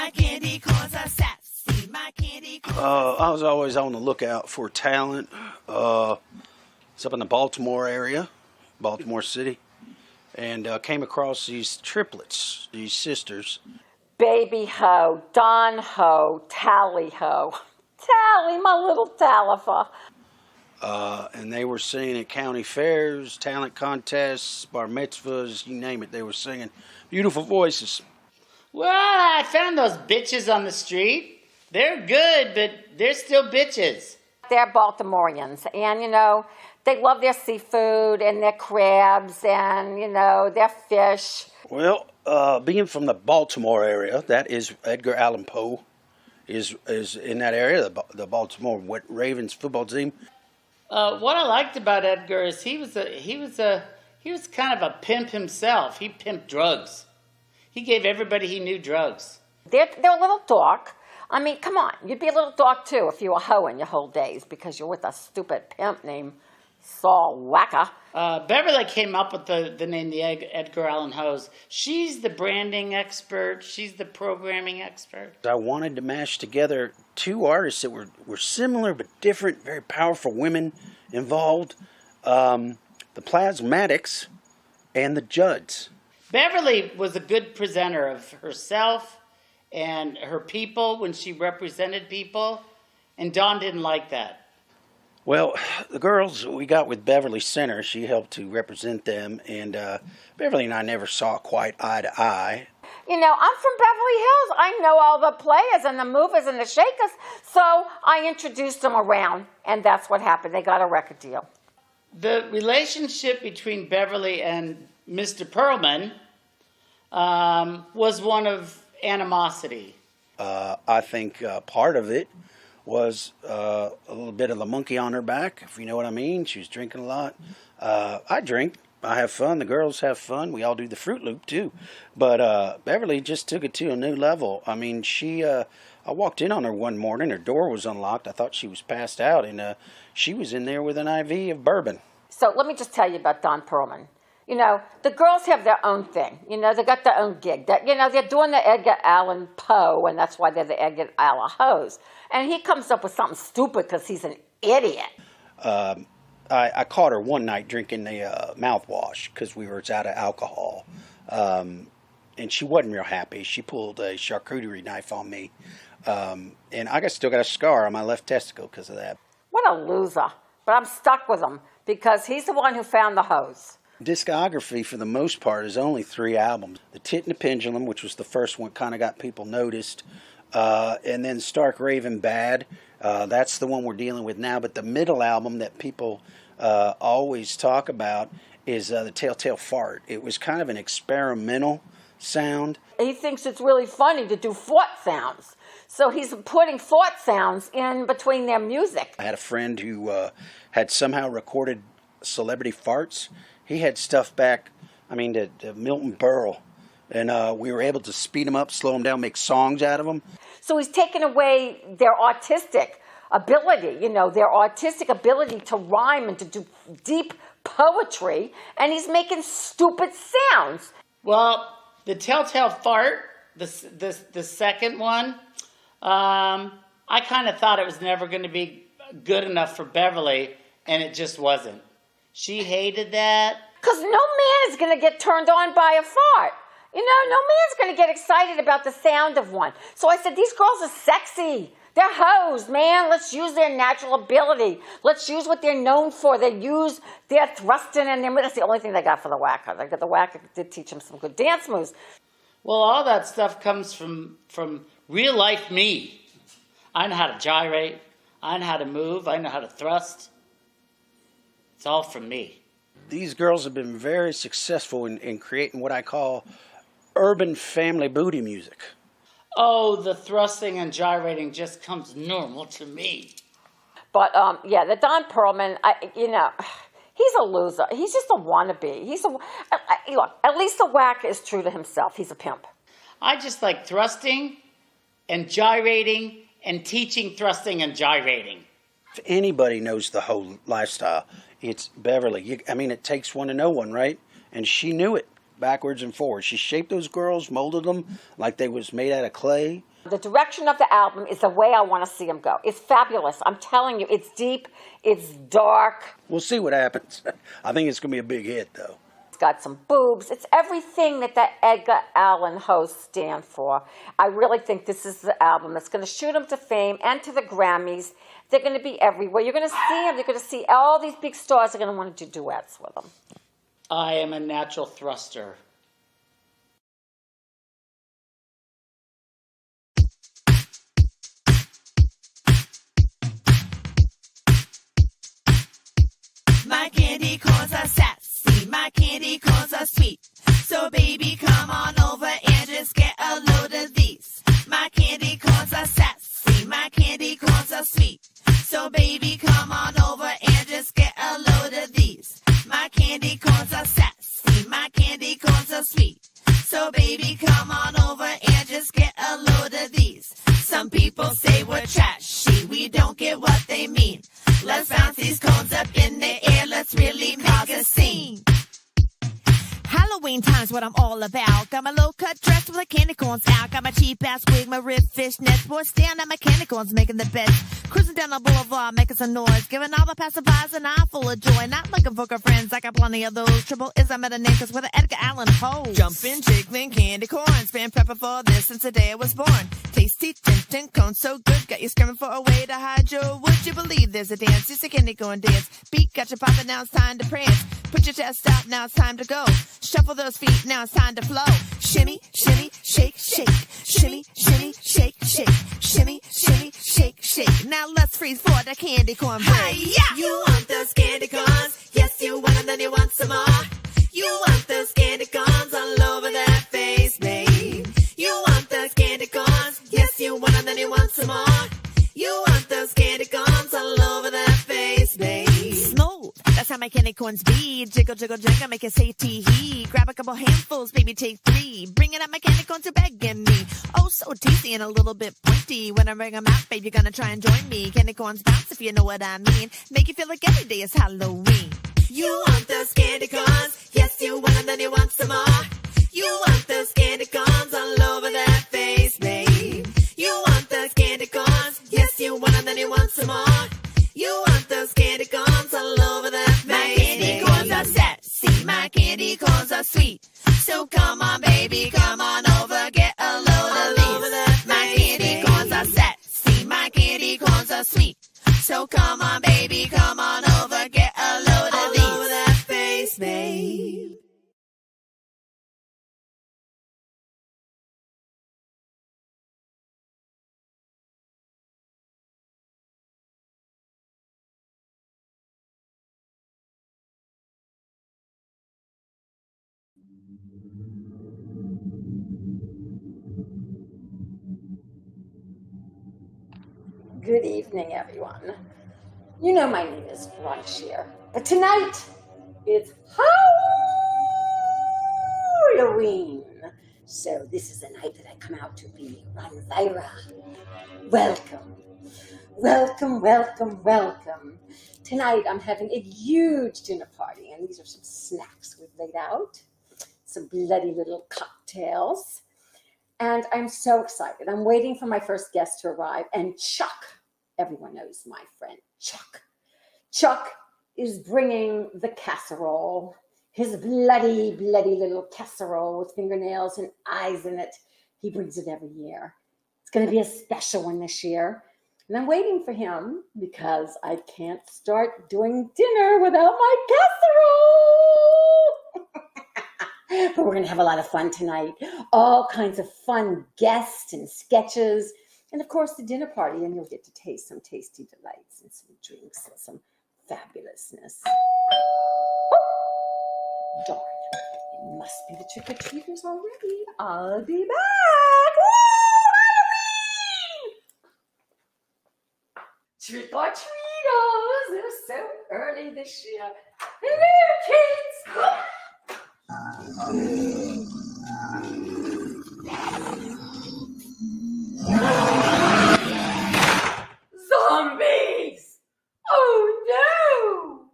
my candy corns are sassy. My candy corns I was always on the lookout for talent. It's up in the Baltimore area, Baltimore City, and came across these triplets, these sisters. Baby Ho, Don Ho, Tally Ho. Tally, my little Talifa. And they were singing at county fairs, talent contests, bar mitzvahs, you name it. They were singing. Beautiful voices. Well, I found those bitches on the street. They're good, but they're still bitches. They're Baltimoreans, and, you know, they love their seafood and their crabs and, you know, their fish. Well, being from the Baltimore area, that is Edgar Allan Poe is in that area, the Baltimore Ravens football team. What I liked about Edgar is he was kind of a pimp himself. He pimped drugs. He gave everybody he knew drugs. They're a little dark. I mean, come on. You'd be a little dark, too, if you were hoeing your whole days because you're with a stupid pimp named Saul Wacker. Beverly came up with the name the Edgar Allan Hose. She's the branding expert. She's the programming expert. I wanted to mash together two artists that were similar but different, very powerful women involved. The Plasmatics and the Judds. Beverly was a good presenter of herself and her people when she represented people, and Dawn didn't like that. Well, the girls we got with Beverly Center, she helped to represent them, and Beverly and I never saw quite eye to eye. You know, I'm from Beverly Hills. I know all the players and the movers and the shakers, so I introduced them around, and that's what happened. They got a record deal. The relationship between Beverly and Mr. Perlman was one of animosity. I think part of it was a little bit of the monkey on her back, if you know what I mean. She was drinking a lot. I drink. I have fun. The girls have fun. We all do the Fruit Loop, too. But Beverly just took it to a new level. I mean, I walked in on her one morning. Her door was unlocked. I thought she was passed out, and she was in there with an IV of bourbon. So let me just tell you about Don Perlman. You know, the girls have their own thing. You know, they got their own gig. You know, they're doing the Edgar Allan Poe, and that's why they're the Edgar Allan Hose. And he comes up with something stupid because he's an idiot. I caught her one night drinking the mouthwash because we were out of alcohol. And she wasn't real happy. She pulled a charcuterie knife on me. And I still got a scar on my left testicle because of that. What a loser. But I'm stuck with him because he's the one who found the hose. Discography, for the most part, is only 3 albums. The Tit and the Pendulum, which was the first one, kind of got people noticed. And then Stark Raven Bad. That's the one we're dealing with now. But the middle album that people always talk about is the Telltale Fart. It was kind of an experimental sound. He thinks it's really funny to do fart sounds. So he's putting fart sounds in between their music. I had a friend who had somehow recorded celebrity farts. He had stuff back, to Milton Berle. And we were able to speed them up, slow them down, make songs out of them. So he's taken away their artistic ability, their artistic ability to rhyme and to do deep poetry, and he's making stupid sounds. Well, the Telltale Fart, the second one, I kind of thought it was never going to be good enough for Beverly, and it just wasn't. She hated that. Because no man is going to get turned on by a fart. No man's going to get excited about the sound of one. So I said, these girls are sexy. They're hoes, man. Let's use their natural ability. Let's use what they're known for. They use their thrusting and their... That's the only thing they got for the whacker. The whacker did teach them some good dance moves. Well, all that stuff comes from real life me. I know how to gyrate. I know how to move. I know how to thrust. It's all from me. These girls have been very successful in creating what I call urban family booty music. Oh, the thrusting and gyrating just comes normal to me. But, the Don Perlman, he's a loser. He's just a wannabe. Look, at least the whack is true to himself. He's a pimp. I just like thrusting and gyrating and teaching thrusting and gyrating. If anybody knows the whole lifestyle, it's Beverly. It takes one to know one, right? And she knew it backwards and forwards. She shaped those girls, molded them like they was made out of clay, The direction of the album is the way I want to see him go. It's fabulous. I'm telling you, it's deep, it's dark. We'll see what happens. I think it's going to be a big hit, though. It's got some boobs. It's everything that Edgar Allan hosts stand for. I really think this is the album that's going to shoot him to fame and to the Grammys. They're going to be everywhere. You're going to see him. You're going to see all these big stars are going to want to do duets with him. I am a natural thruster. My candy corns are sassy, my candy corns are sweet. So baby, come on over and just get a load of these. My candy corns are sassy, my candy corns are sweet. So baby, come on over and just get a load of these. My candy corns are sassy, my candy corns are sweet. So baby, come on over and just get a load of these. Some people say we're trashy, we don't get what they mean. Let's bounce these cones up in the air, let's really make a scene. Halloween time's what I'm all about. Got my low-cut dress with the candy corns out. Got my cheap-ass wig, my rib fishnets. Boy, staring at my candy corns, making the beds. Cruising down the boulevard, making some noise. Giving all the passerbys an eye full of joy. Not looking for girlfriends, I got plenty of those. Trouble is I'm at a name, cause we're the Edgar Allan hoes. Jumping, jiggling, candy corns. Been prepping for this since the day I was born. Tasty, tempting, cone so good. Got you screaming for a way to hide your. Would you believe there's a dance? It's a candy corn dance. Beat got you popping, now it's time to prance. Put your chest out, now it's time to go. Shuffle those feet, now it's time to flow. Shimmy, shimmy, shake, shake. Shimmy, shimmy, shake, shake. Shimmy, shimmy, shake, shake. Now let's freeze for the candy corn break. Hi-ya! You want those candy corns? Yes, you want them, then you want some more. You want those candy corns all over that face, babe. You want those candy corns? Yes, you want them, then you want some more. You want those candy corns all over that face, babe. Smooth, that's how my candy corns be. Jiggle, jiggle, jiggle, make it say tee-hee. Grab a couple handfuls, baby, take 3. Bring it up, my candy corns are begging me. Oh, so tasty and a little bit pointy. When I bring them out, babe, you're gonna try and join me. Candy corns bounce if you know what I mean. Make you feel like every day is Halloween. You want those candy corns? Yes, you want them, then you want some more. You want those candy corns all over that face, babe. You want those candy corns? Yes, you want them, then you want some more. You want those candy corns all over that face. My candy corns are sassy, my candy corns are sweet. So come on, baby, come on over, get a load of these. My candy corns are sassy, my candy corns are sweet. So come on, baby, come on over, get a load of these. All over that face, babe. Good evening, everyone. You know my name is Rhonda Shear, but tonight it's Halloween. So this is the night that I come out to be Rhonda. Welcome, welcome, welcome, welcome. Tonight I'm having a huge dinner party, and these are some snacks we've laid out, some bloody little cocktails. And I'm so excited. I'm waiting for my first guest to arrive. And Chuck, everyone knows my friend Chuck. Chuck is bringing the casserole, his bloody, bloody little casserole with fingernails and eyes in it. He brings it every year. It's going to be a special one this year. And I'm waiting for him because I can't start doing dinner without my casserole. But we're going to have a lot of fun tonight. All kinds of fun guests and sketches. And of course, the dinner party. And you'll get to taste some tasty delights and some drinks and some fabulousness. Oh, darn. It must be the trick-or-treaters already. I'll be back. Woo! Trick-or-treaters. They're so early this year. Hello, kids. Zombies! Oh no!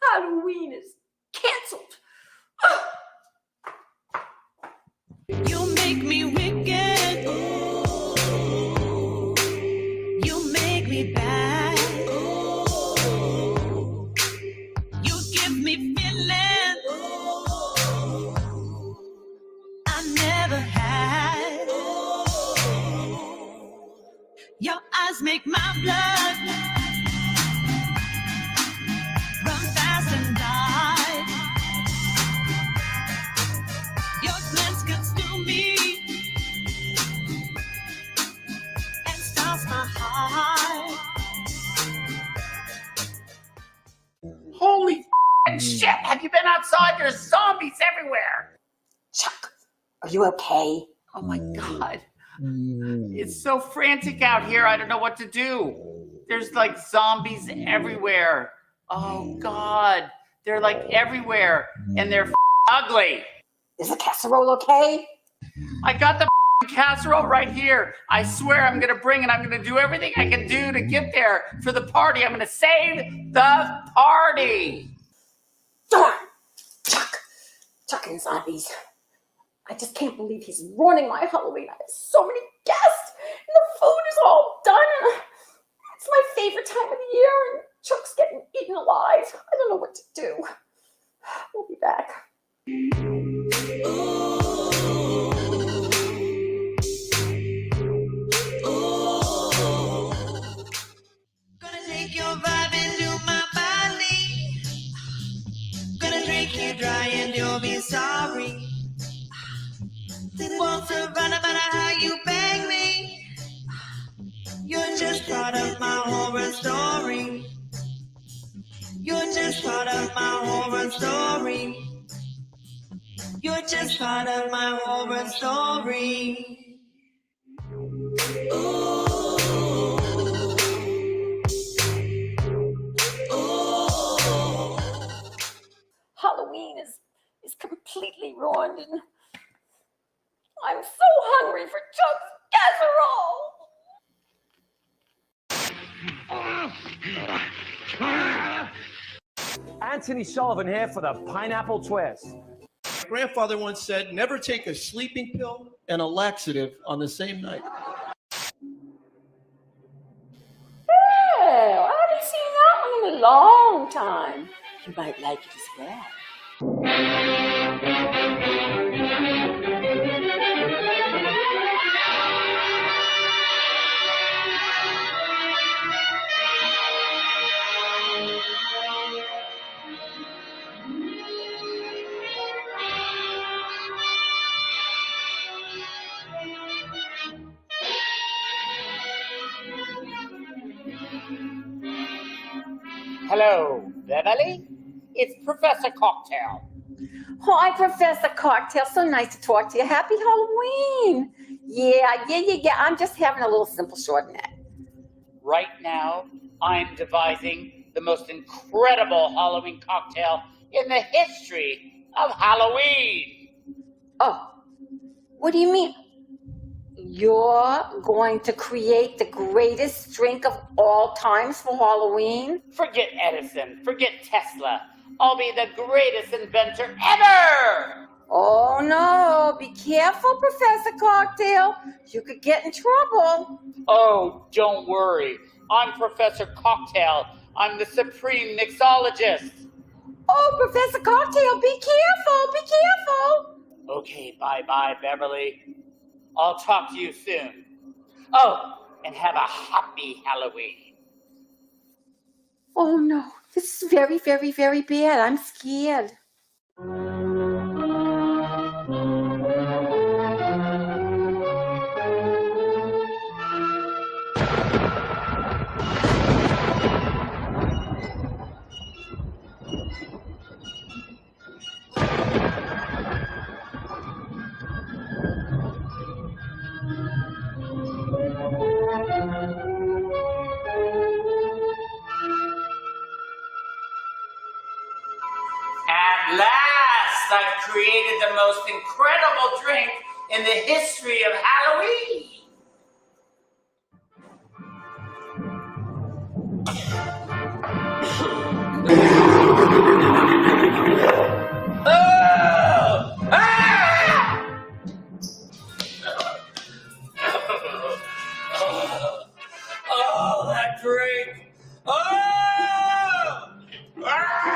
Halloween is canceled. You make me wicked. Ooh. Your eyes make my blood run fast and die. Your glance cuts through me and stops my heart. Holy shit! Have you been outside? There's zombies everywhere. Chuck, are you okay? Oh my God. It's so frantic out here. I don't know what to do. There's like zombies everywhere. Oh God. They're like everywhere. And they're ugly. Is the casserole okay? I got the casserole right here. I swear I'm going to bring it. I'm going to do everything I can do to get there for the party. I'm going to save the party. Darn! Chuck and zombies. I just can't believe he's ruining my Halloween. I have so many guests, and the food is all done. And it's my favorite time of the year, and Chuck's getting eaten alive. I don't know what to do. We'll be back. Gonna take your vibe into my body. Gonna drink you dry and you'll be sorry. Won't survive no matter how you beg me. You're just part of my horror story. You're just part of my horror story. You're just part of my horror story. Halloween is completely ruined, and I'm so hungry for Chuck's casserole. Anthony Sullivan here for the Pineapple Twist. My grandfather once said, never take a sleeping pill and a laxative on the same night. Well, I haven't seen that one in a long time. You might like it as well. Hello, Beverly. It's Professor Cocktail. Hi, Professor Cocktail. So nice to talk to you. Happy Halloween. Yeah. I'm just having a little simple Chardonnay. Right now, I'm devising the most incredible Halloween cocktail in the history of Halloween. Oh, what do you mean? You're going to create the greatest drink of all times for Halloween? Forget Edison. Forget Tesla. I'll be the greatest inventor ever! Oh, no. Be careful, Professor Cocktail. You could get in trouble. Oh, don't worry. I'm Professor Cocktail. I'm the supreme mixologist. Oh, Professor Cocktail, be careful. Be careful. Okay, bye-bye, Beverly. I'll talk to you soon. Oh, and have a happy Halloween. Oh, no. This is very, very, very bad. I'm scared. At last, I've created the most incredible drink in the history of Halloween. Oh! Ah! Oh, that drink! Oh! Ah!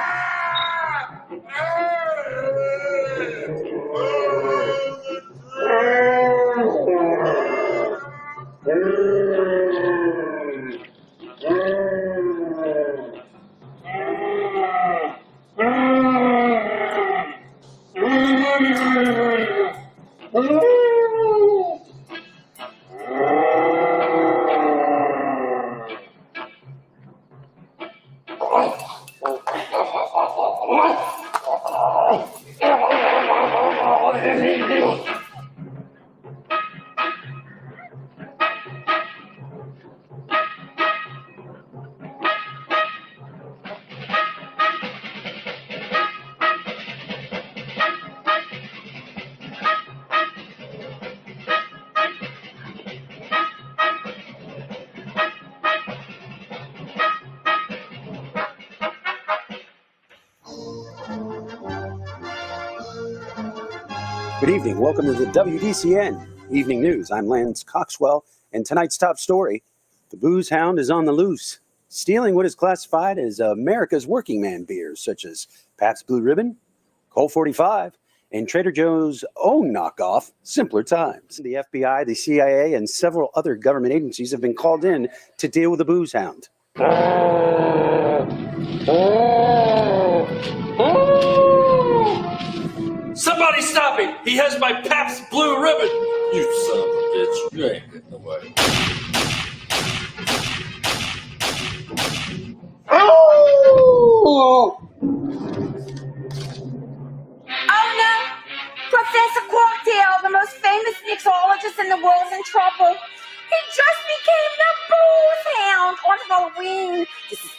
Good evening. Welcome to the WDCN Evening News. I'm Lance Coxwell, and tonight's top story, the booze hound is on the loose, stealing what is classified as America's working man beers, such as Pabst Blue Ribbon, Colt 45, and Trader Joe's own knockoff, Simpler Times. The FBI, the CIA, and several other government agencies have been called in to deal with the booze hound. Somebody stop him! He has my Pabst Blue Ribbon! You son of a bitch, you ain't getting away. Oh no! Professor Cocktail, the most famous mixologist in the world, is in trouble. He just became the booze hound on Halloween. This is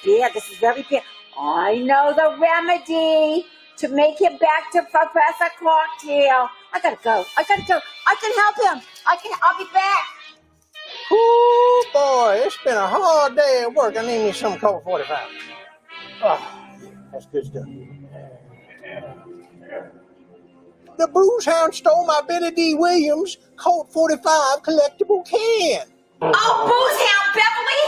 very bad. I know the remedy to make him back to Professor Cocktail. I gotta go. I can help him. I'll be back. Ooh, boy, it's been a hard day at work. I need me some Colt 45. Oh, that's good stuff. The booze hound stole my Billy D. Williams Colt 45 collectible can. Oh, booze hound, Beverly!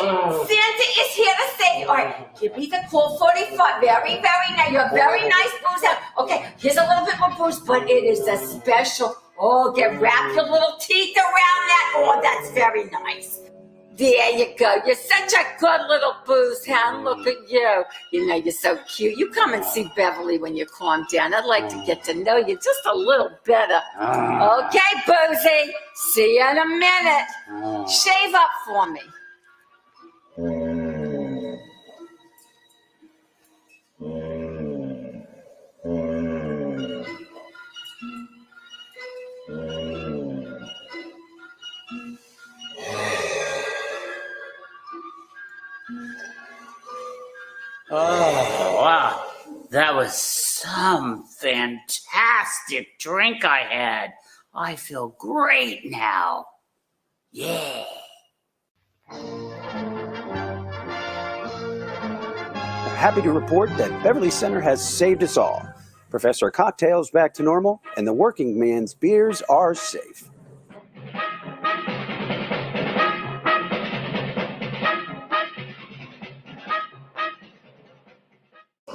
Santa is here to save you. All right, give me the Colt 45. Very, very nice. You're a very nice booze hound. Okay, here's a little bit more booze, but it is a special. Oh, wrap your little teeth around that. Oh, that's very nice. There you go. You're such a good little booze hound. Look at you. You know, you're so cute. You come and see Beverly when you calm down. I'd like to get to know you just a little better. Okay, Boozy. See you in a minute. Shave up for me. Oh, wow. That was some fantastic drink I had. I feel great now. Yeah. Happy to report that Beverly Center has saved us all. Professor Cocktail's back to normal, and the working man's beers are safe.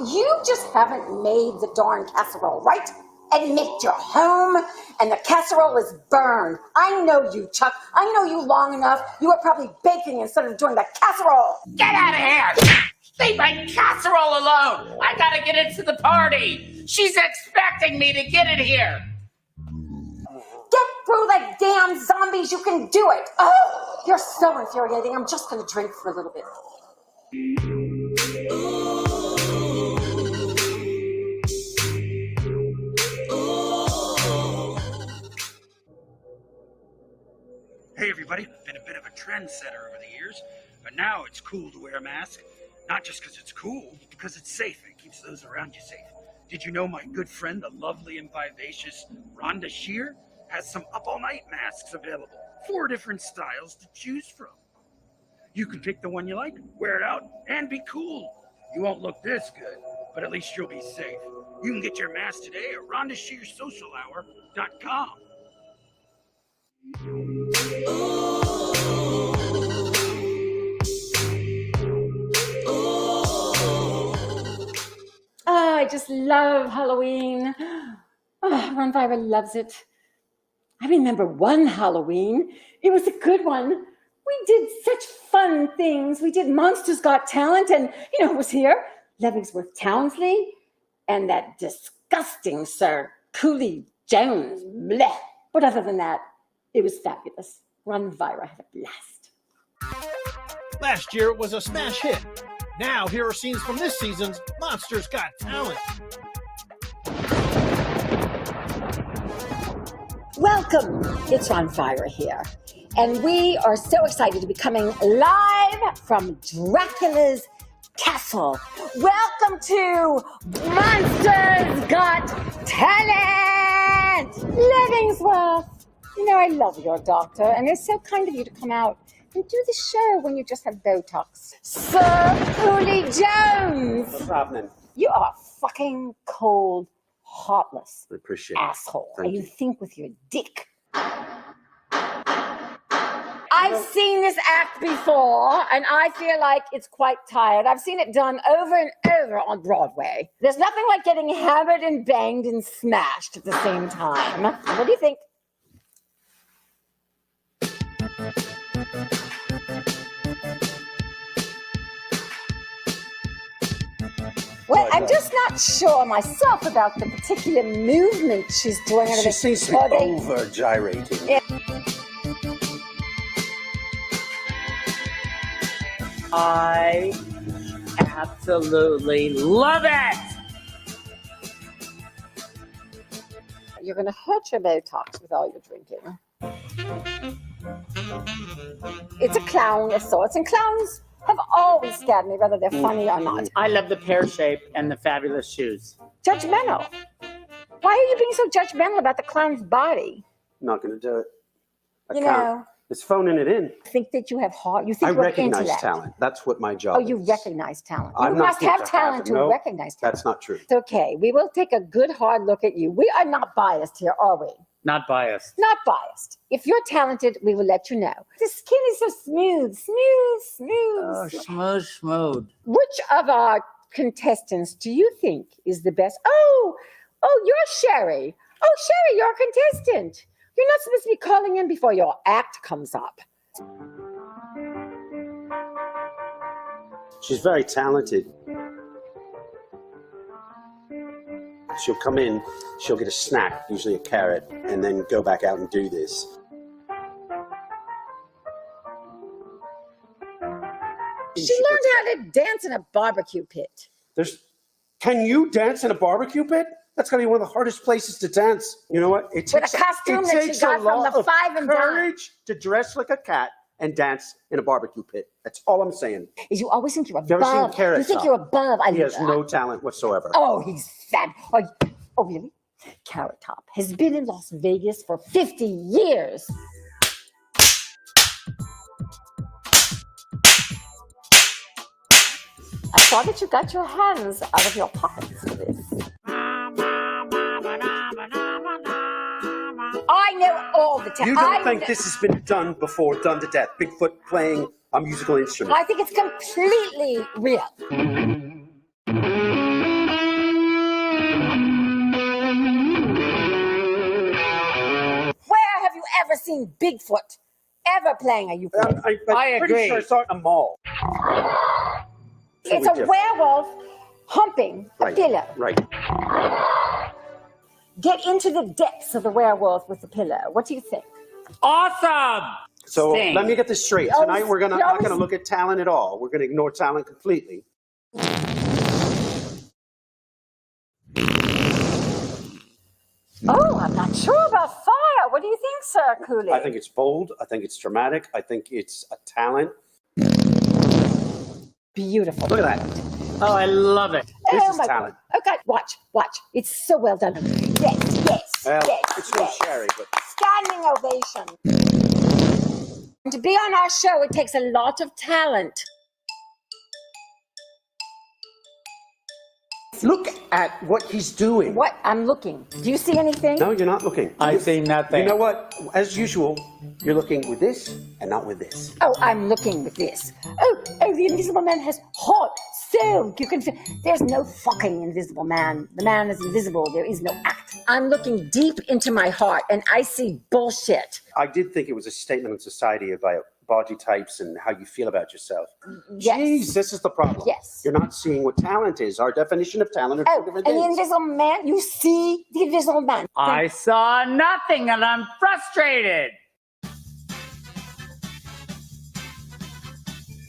You just haven't made the darn casserole, right? Admit you're home and the casserole is burned. I know you, Chuck. I know you long enough. You were probably baking instead of doing the casserole. Get out of here! Leave my casserole alone! I gotta get into the party! She's expecting me to get it here! Get through the damn zombies. You can do it. Oh, you're so infuriating. I'm just gonna drink for a little bit. Hey everybody, been a bit of a trendsetter over the years, but now it's cool to wear a mask. Not just because it's cool, but because it's safe and keeps those around you safe. Did you know my good friend, the lovely and vivacious Rhonda Shear, has some up-all-night masks available. 4 different styles to choose from. You can pick the one you like, wear it out, and be cool. You won't look this good, but at least you'll be safe. You can get your mask today at RhondaShearSocialHour.com. Oh, I just love Halloween. Oh, Ron Vira loves it. I remember one Halloween. It was a good one. We did such fun things. We did Monsters Got Talent, and, you know, who was here? Levingsworth Townsley and that disgusting Sir Cooley Jones. Blech. But other than that, it was fabulous. Ron Vira had a blast. Last year it was a smash hit. Now here are scenes from this season's Monsters Got Talent. Welcome. It's Ron Vira here. And we are so excited to be coming live from Dracula's castle. Welcome to Monsters Got Talent! Levingsworth! You know, I love your doctor, and it's so kind of you to come out and do the show when you just have Botox. Sir Cooley Jones! What's happening? You are fucking cold heartless I appreciate it. asshole. Thank And you you. think with your dick. I've seen this act before, and I feel like it's quite tired. I've seen it done over and over on Broadway. There's nothing like getting hammered and banged and smashed at the same time. What do you think? Well, I'm just not sure myself about the particular movement she's doing. She seems to be over gyrating. Yeah. I absolutely love it. You're going to hurt your Botox with all your drinking. It's a clown of sorts, and clowns have always scared me, whether they're funny or not. I love the pear shape and the fabulous shoes. Judgmental. Why are you being so judgmental about the clown's body? I'm not going to do it. I You can't. know, It's phoning it in. think that you have heart. You think I you have recognize intellect. talent. That's what my job Oh, is. you recognize talent. I'm You not must supposed have to have talent it. to No, recognize talent. That's not true. It's okay. We will take a good hard look at you. We are not biased here, are we? Not biased. Not biased. If you're talented, we will let you know. The skin is so smooth. Oh, smooth. Which of our contestants do you think is the best? Oh, you're Sherry. Oh, Sherry, you're a contestant. You're not supposed to be calling in before your act comes up. She's very talented. She'll come in, she'll get a snack, usually a carrot, and then go back out and do this. She learned how to dance in a barbecue pit. Can you dance in a barbecue pit? That's going to be one of the hardest places to dance. You know what? It With takes a costume that she takes got a from lot the of Five and Dime. courage to dress like a cat and dance in a barbecue pit. That's all I'm saying. Is you always think you're You ever seen above. Carrot You think Top? you're above. He has no talent whatsoever. Oh, he's fat. Oh, really? Carrot Top has been in Las Vegas for 50 years. I saw that you got your hands out of your pockets for this. I know all the time. You don't think this has been done before, done to death? Bigfoot playing a musical instrument. I think it's completely real. Where have you ever seen Bigfoot ever playing a ukulele? I'm I pretty agree. sure I saw it in a mall. It's a werewolf humping a pillow. Right. Get into the depths of the werewolf with the pillow. What do you think? Awesome. So Sing. let me get this straight. Oh, Tonight we're not you going to always- look at talent at all. We're going to ignore talent completely. Oh, I'm not sure about fire. What do you think, Sir Cooley? I think it's bold. I think it's dramatic. I think it's a talent. Beautiful. Look at that. Oh, I love it. This Oh is my talent. God. Okay, watch. It's so well done. Yes. Well, yes, it's no yes. Sherry, but Standing ovation. To be on our show, it takes a lot of talent. look at what he's doing. What? I'm looking. Do you see anything? No, you're not looking. I see nothing. You know what? As usual, you're looking with this and not with this. Oh, I'm looking with this. Oh, the Invisible Man has heart, soul. You can feel. There's no fucking Invisible Man. The man is invisible. There is no act. I'm looking deep into my heart, and I see bullshit. I did think it was a statement on society about body types and how you feel about yourself. Yes. Jeez, this is the problem. Yes. You're not seeing what talent is. Our definition of talent are two Oh, different and the things. Invisible Man. You see the Invisible Man. I saw nothing and I'm frustrated.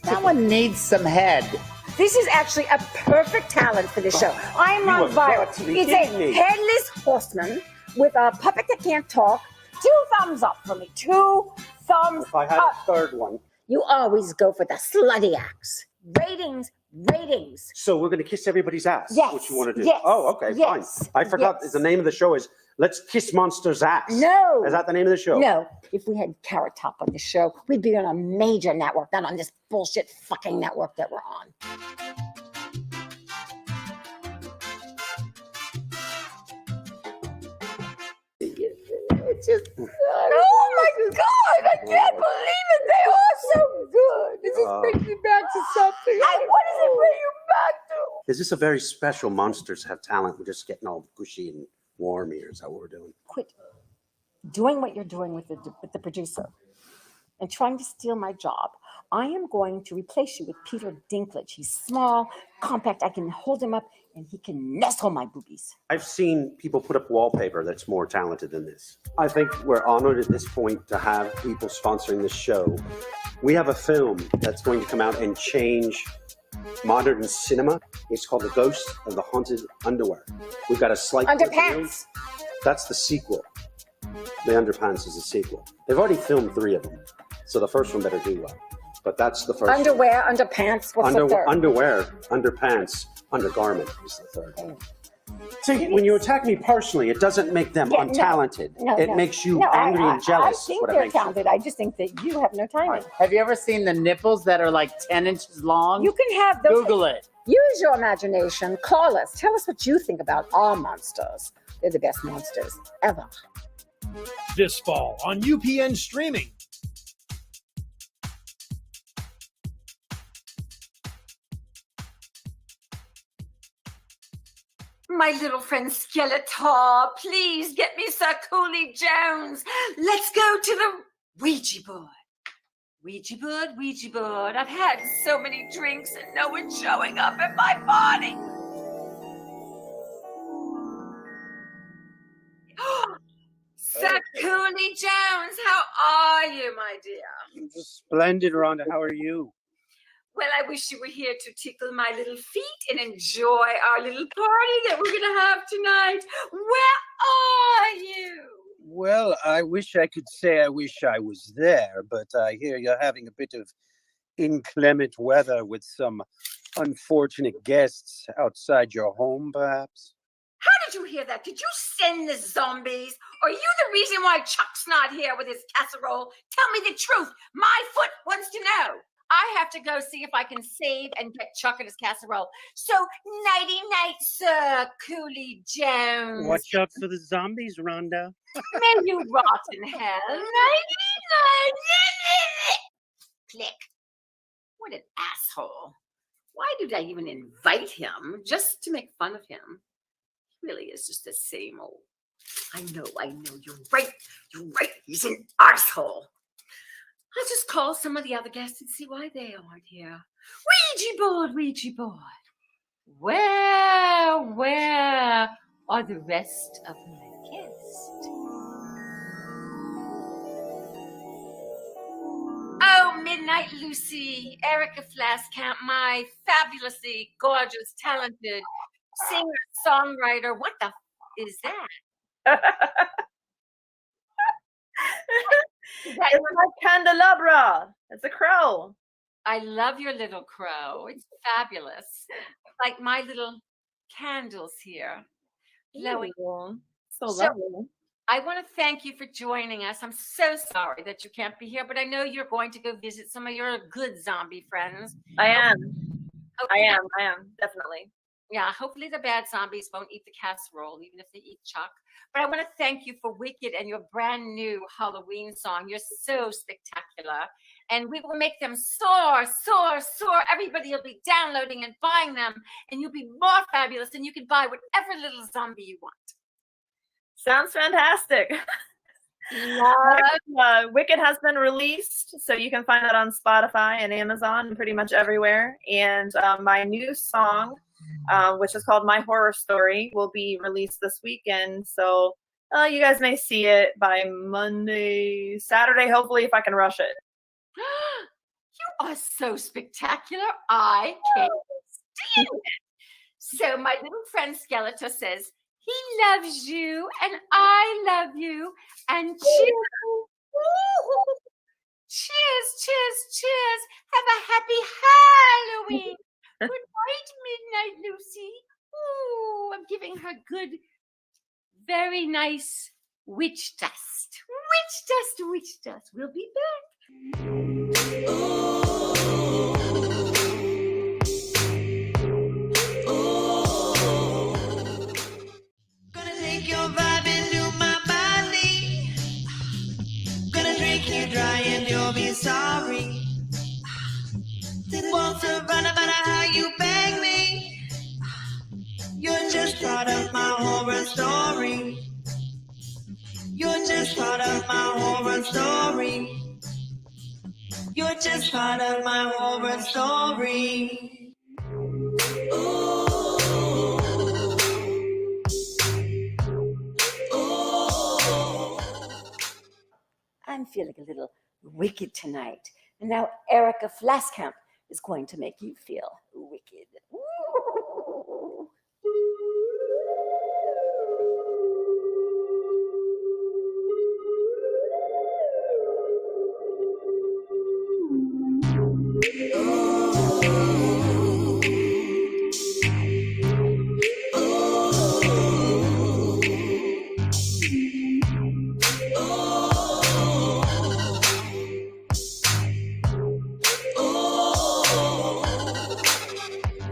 Someone needs some head. This is actually a perfect talent for this show. I'm You not have viral. got to be It's kidding a me. headless horseman with a puppet that can't talk. 2 thumbs up for me. 2 thumbs If I had up. a third one. You always go for the slutty acts. Ratings. So we're going to kiss everybody's ass. Yes, What you want to do? yes, Oh, okay, yes, fine. I forgot yes. the name of the show is Let's Kiss Monster's Ass. No. Is that the name of the show? No. If we had Carrot Top on the show, we'd be on a major network, not on this bullshit fucking network that we're on. just, oh my God, I can't believe it. They are so good. It just brings me back to something. What does it bring you back to? Is this a very special Monsters Have Talent? We're just getting all gushy and warm here. Is that what we're doing? Quit doing what you're doing with the producer and trying to steal my job. I am going to replace you with Peter Dinklage. He's small, compact. I can hold him up and he can nestle my boobies. I've seen people put up wallpaper that's more talented than this. I think we're honored at this point to have people sponsoring this show. We have a film that's going to come out and change modern cinema. It's called The Ghost of the Haunted Underwear. We've got a slight... Underpants. That's the sequel. The Underpants is a sequel. They've already filmed 3 of them, so the first one better do well. But that's the first Underwear, underpants, what's the third? Underwear, underpants, undergarment is the third. See, when you attack me personally, it doesn't make them untalented. It makes you angry and jealous. I think they're talented. I just think that you have no timing. Have you ever seen the nipples that are like 10 inches long? You can have those. Google it. Use your imagination. Call us. Tell us what you think about our monsters. They're the best monsters ever. This fall on UPN Streaming. My little friend Skeletor, please get me Sir Cooley Jones. Let's go to the Ouija board. Ouija board, Ouija board. I've had so many drinks and no one's showing up at my party. Sir Cooley Jones, how are you, my dear? Splendid, Rhonda. How are you? Well, I wish you were here to tickle my little feet and enjoy our little party that we're going to have tonight. Where are you? Well, I wish I could say I wish I was there, but I hear you're having a bit of inclement weather with some unfortunate guests outside your home, perhaps? How did you hear that? Did you send the zombies? Are you the reason why Chuck's not here with his casserole? Tell me the truth. My foot wants to know. I have to go see if I can save and get Chuck at his casserole. So, nighty-night, Sir Cooley Jones. Watch out for the zombies, Rhonda. May you rot in hell. Nighty-night. Click. What an asshole. Why did I even invite him? Just to make fun of him. He really is just the same old. I know. You're right. He's an arsehole. I'll just call some of the other guests and see why they aren't here. Ouija board. Where are the rest of my guests? Oh, Midnight Lucy, Erica Flaskamp, my fabulously gorgeous, talented singer-songwriter. What the is that? It's my candelabra. It's a crow. I love your little crow. It's fabulous. Like my little candles here. Glowing. So lovely. I want to thank you for joining us. I'm so sorry that you can't be here, but I know you're going to go visit some of your good zombie friends. I am, definitely. Yeah, hopefully the bad zombies won't eat the casserole, even if they eat Chuck. But I want to thank you for Wicked and your brand new Halloween song. You're so spectacular. And we will make them soar. Everybody will be downloading and buying them. And you'll be more fabulous. And you can buy whatever little zombie you want. Sounds fantastic. Wicked has been released, so you can find that on Spotify and Amazon and pretty much everywhere. And my new song, which is called My Horror Story, will be released this weekend. So you guys may see it by Monday, Saturday, hopefully, if I can rush it. You are so spectacular. I can't stand it. So my little friend Skeletor says, he loves you and I love you. And cheers. Have a happy Halloween. Good night, Midnight Lucy. Ooh, I'm giving her good, very nice witch dust. Witch dust. We'll be back. Gonna take your vibe into my body. You're just part of my horror story. Ooh. Ooh. I'm feeling a little wicked tonight. And now Erica Flaskamp is going to make you feel wicked. Ooh.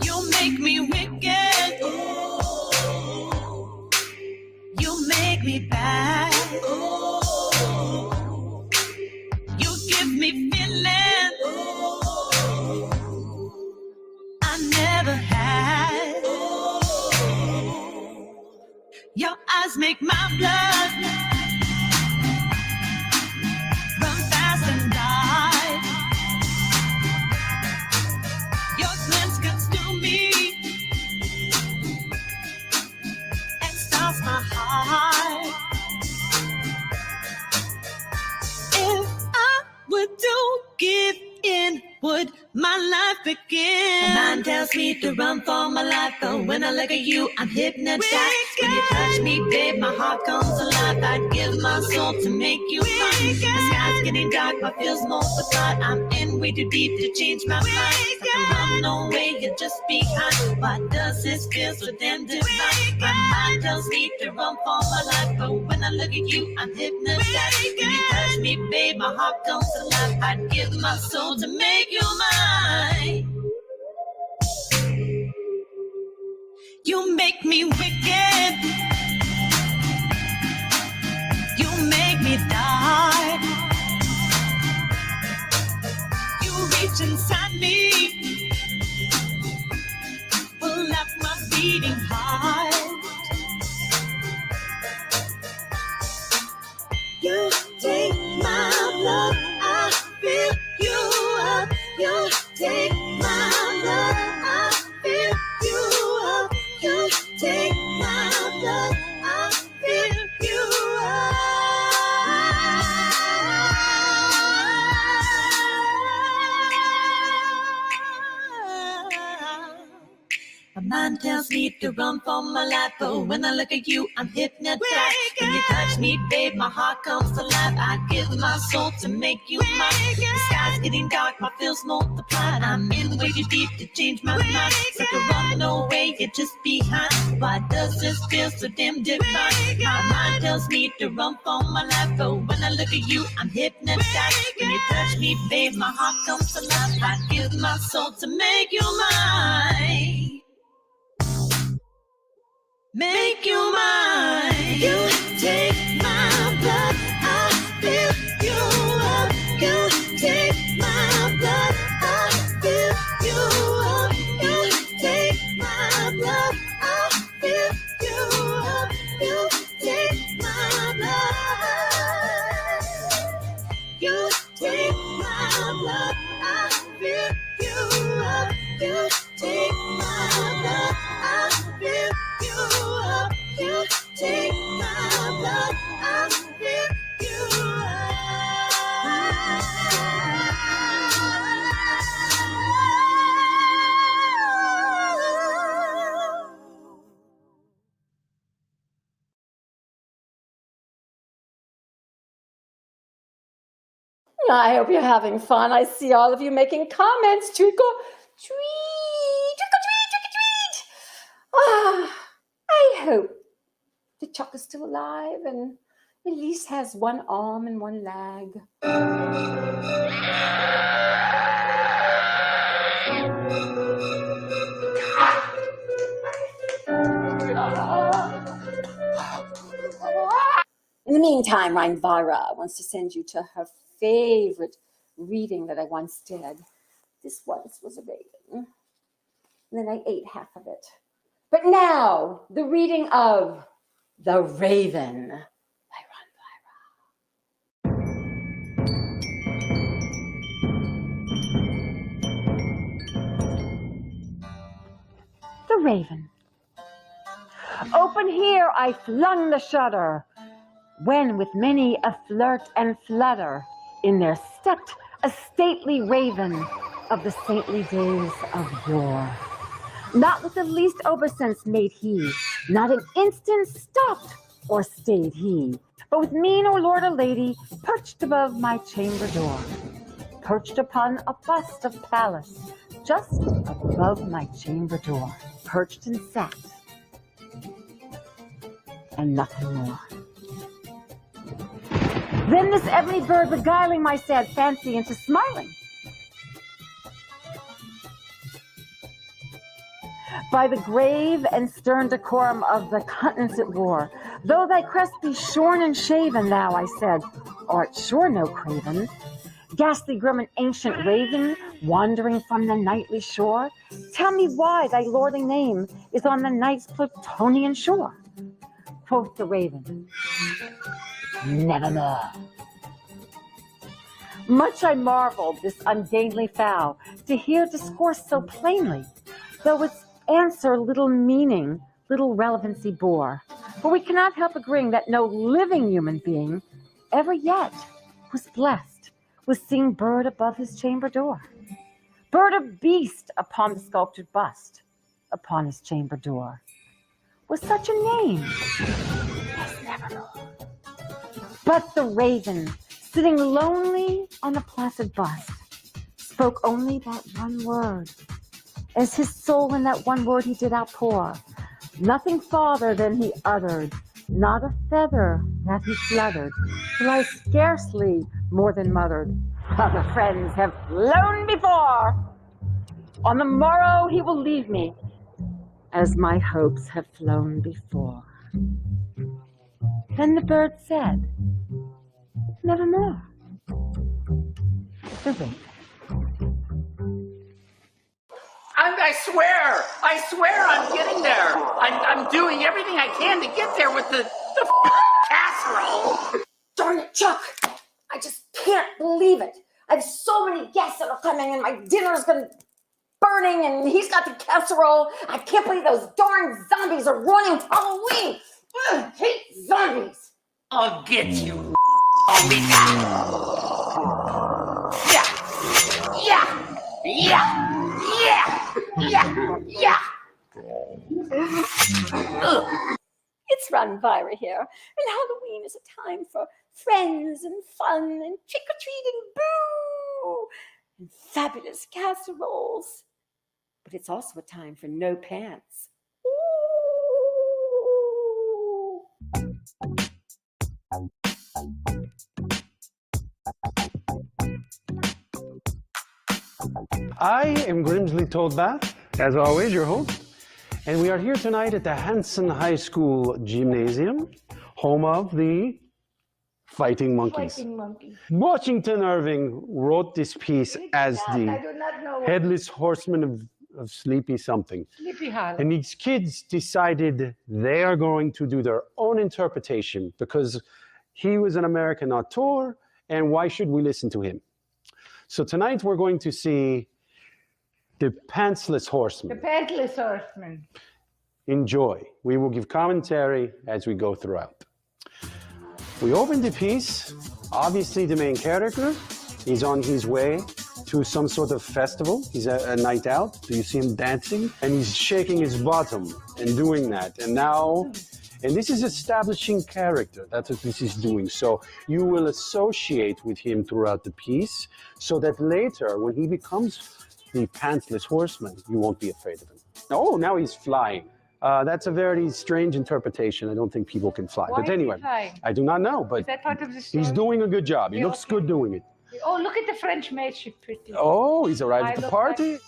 You make me wicked. You make me bad. You give me feeling I never had. Your eyes make my blood run fast and die. Your glance consumes me and stops my heart. If I were to give in, would my life begin? My mind tells me to run for my life, but when I look at you, I'm hypnotized. When you touch me, babe, my heart comes alive. I'd give my soul to make you mine. The sky's getting dark, my feels multiplied. I'm in way too deep to change my mind. I can run no way, you're just behind. Why does this feel so damn divine? My mind tells me to run for my life, but when I look at you, I'm hypnotized. When you touch me, babe, my heart comes alive. I'd give my soul to make you mine. You make me wicked. You make me dark. You reach inside me, pull up my beating heart. You take my blood, I fill you up. You take my blood, I fill you up. You take my blood, I fill you up. My mind tells me to run for my life, but when I look at you, I'm hypnotized. When you touch me, babe, my heart comes alive. I give my soul to make you mine. The sky's getting dark, my feels multiplied. I'm in way too deep to change my mind. So to run no way, you're just behind. Why does this feel so damn divine? My mind tells me to run for my life, but when I look at you, I'm hypnotized. When you touch me, babe, my heart comes alive. I give my soul to make you mine. Make you mine. You take my blood, I fill you up. You take my blood, I fill you up. You take my blood, I fill you up. You take my blood. You take my blood, I fill you up. You take my blood, I fill you up. You take my blood, I fill you I hope you're having fun. I see all of you making comments. Trick or treat, trick or treat, trick or treat. Ah, I hope the Chuck is still alive and Elise has one arm and one leg. In the meantime, Rhinvara wants to send you to her favorite reading that I once did. This once was a raven. And then I ate half of it. But now, the reading of The Raven by Rhinvara. raven. Open here I flung the shutter, when with many a flirt and flutter in there stepped a stately raven of the saintly days of yore. Not with the least obeisance made he, not an instant stopped or stayed he, but with mien or lord or lady perched above my chamber door, perched upon a bust of Pallas, just above my chamber door, perched and sat, and nothing more. Then this ebony bird beguiling my sad fancy into smiling, by the grave and stern decorum of the countenance it wore, though thy crest be shorn and shaven, thou, I said, art sure no craven, ghastly grim and ancient raven, wandering from the nightly shore, tell me why thy lordly name is on the night's Plutonian shore. Quoth the raven, nevermore. Much I marveled, this ungainly fowl, to hear discourse so plainly, though its answer little meaning, little relevancy bore. For we cannot help agreeing that no living human being ever yet was blessed with seeing bird above his chamber door, bird or beast upon the sculptured bust upon his chamber door. Was such a name as nevermore. But the raven, sitting lonely on the placid bust, spoke only that one word, as his soul in that one word he did outpour. Nothing farther than he uttered, not a feather that he fluttered, till I scarcely more than muttered, other friends have flown before. On the morrow he will leave me, as my hopes have flown before. Then the bird said, nevermore. The raven. I swear I'm getting there. I'm doing everything I can to get there with the casserole. Darn it, Chuck! I just can't believe it. I have so many guests that are coming, and my dinner's burning, and he's got the casserole. I can't believe those darn zombies are ruining Halloween. I hate zombies. I'll get you. I'll be back. Yeah. It's Ronvira here, and Halloween is a time for friends and fun and trick-or-treating, boo, and fabulous casseroles. But it's also a time for no pants. I am Grimsley Toadbath, as always, your host, and we are here tonight at the Hanson High School Gymnasium, home of the Fighting Monkeys. Washington Irving wrote this piece as the Headless Horseman of Sleepy something. Sleepy Hollow. And these kids decided they are going to do their own interpretation because he was an American auteur, and why should we listen to him? So tonight we're going to see the Pantsless Horseman. The Pantsless Horseman. Enjoy. We will give commentary as we go throughout. We open the piece. Obviously the main character is on his way to some sort of festival. He's a night out. Do you see him dancing? And he's shaking his bottom and doing that. And now, and this is establishing character. That's what this is doing. So you will associate with him throughout the piece so that later when he becomes the Pantsless Horseman, you won't be afraid of him. Oh, now he's flying. That's a very strange interpretation. I don't think people can fly. Why but anyway, is he flying? I do not know, but Is that part of the story? he's doing a good job. He Yeah, looks okay. good doing it. Oh, look at the French maid. She's pretty. Oh, he's arrived at the look party.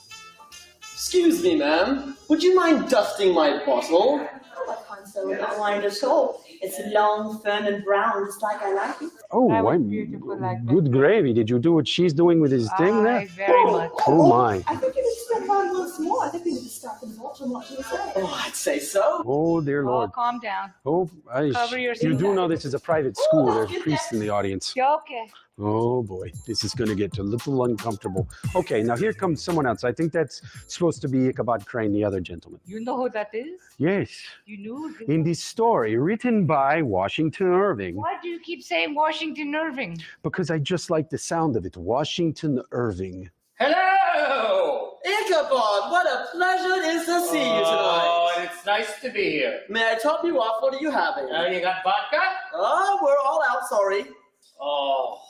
Excuse me, ma'am. Would you mind dusting my bottle? I can't say we don't mind at all. It's long, firm, and brown, just like I like it. Oh, That was I'm beautiful like that. good gravy. Did you do what she's doing with his thing there? Very much. Oh my. I think you would step on one once more, I think we need to stop in Baltimore. What do you say? Oh, I'd say so. Oh, dear Lord. calm down. Oh, Cover your you do seat. know this is a private school. There's priests in the audience. Okay. Oh, boy. This is going to get a little uncomfortable. Okay, now here comes someone else. I think that's supposed to be Ichabod Crane, the other gentleman. You know who that is? Yes. You knew? In this story written by Washington Irving. Why do you keep saying Washington Irving? Because I just like the sound of it. Washington Irving. Hello! Ichabod, what a pleasure it is to see you tonight. Oh, and it's nice to be here. May I top you off? What are you having? You got vodka? Oh, we're all out, sorry. Oh.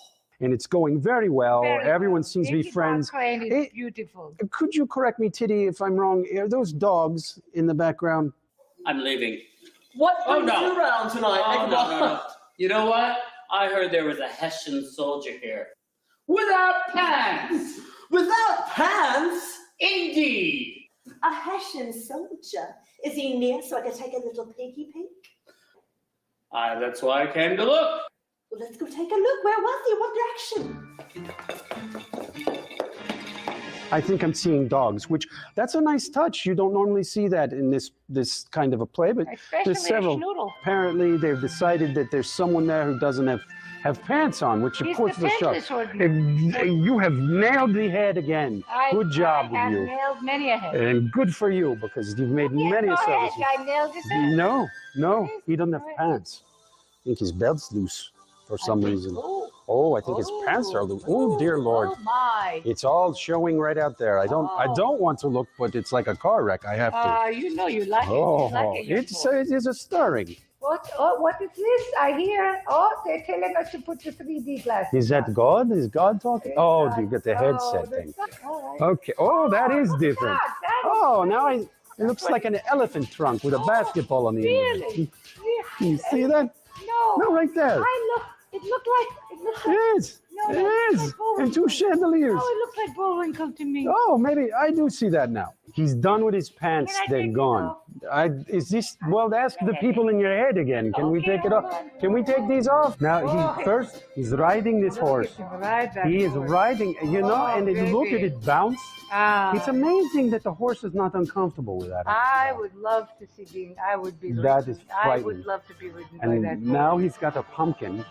And it's going very well. Very Everyone well. seems to be friends. Crane is Hey, beautiful. could you correct me, Titty, if I'm wrong? Are those dogs in the background? I'm leaving. What brings no. you around tonight, Oh, Ichabod? no. You know what? I heard there was a Hessian soldier here. Without pants! Without pants? Indeed! A Hessian soldier. Is he near so I can take a little piggy peek? That's why I came to look. Well, let's go take a look. Where was he? What direction? I think I'm seeing dogs, which that's a nice touch. You don't normally see that in this kind of a play, but Especially there's several. a schnoodle. Apparently, they've decided that there's someone there who doesn't have pants on, which of He's course the is a shock. pantsless horseman. You have nailed the head again. Good job I have with you. nailed many a head. And good for you, because you've made many Go ahead, services. I nailed his head. No, he doesn't have pants. I think his belt's loose for some reason. Oh, I think his pants are loose. Oh, dear Lord. Oh my. It's all showing right out there. I don't want to look, but it's like a car wreck. I have to. You know you like it. Oh, You like it, it is a stirring. What is this? I hear. Oh, they're telling us to put the 3D glasses. Is that God? Is God talking? Oh, you get the headset thing. Okay. Oh, that is different. Oh, now it looks like an elephant trunk with a basketball on the end. Really? Can you see that? No. No, right there. It looked like. Yes, No, it is. And two chandeliers. Oh, it looks like Bullwinkle to me. Oh, maybe I do see that now. He's done with his pants. Can I They're take it gone. Is this? Well, ask the people in your head again. Can we take it off? Can we take these off? Now, he's riding this horse. He is riding, and if you look at it bounce. It's amazing that the horse is not uncomfortable with that. I would love to see being. I would be. That is I frightening. would love to be ridden by And that. now he's got a pumpkin.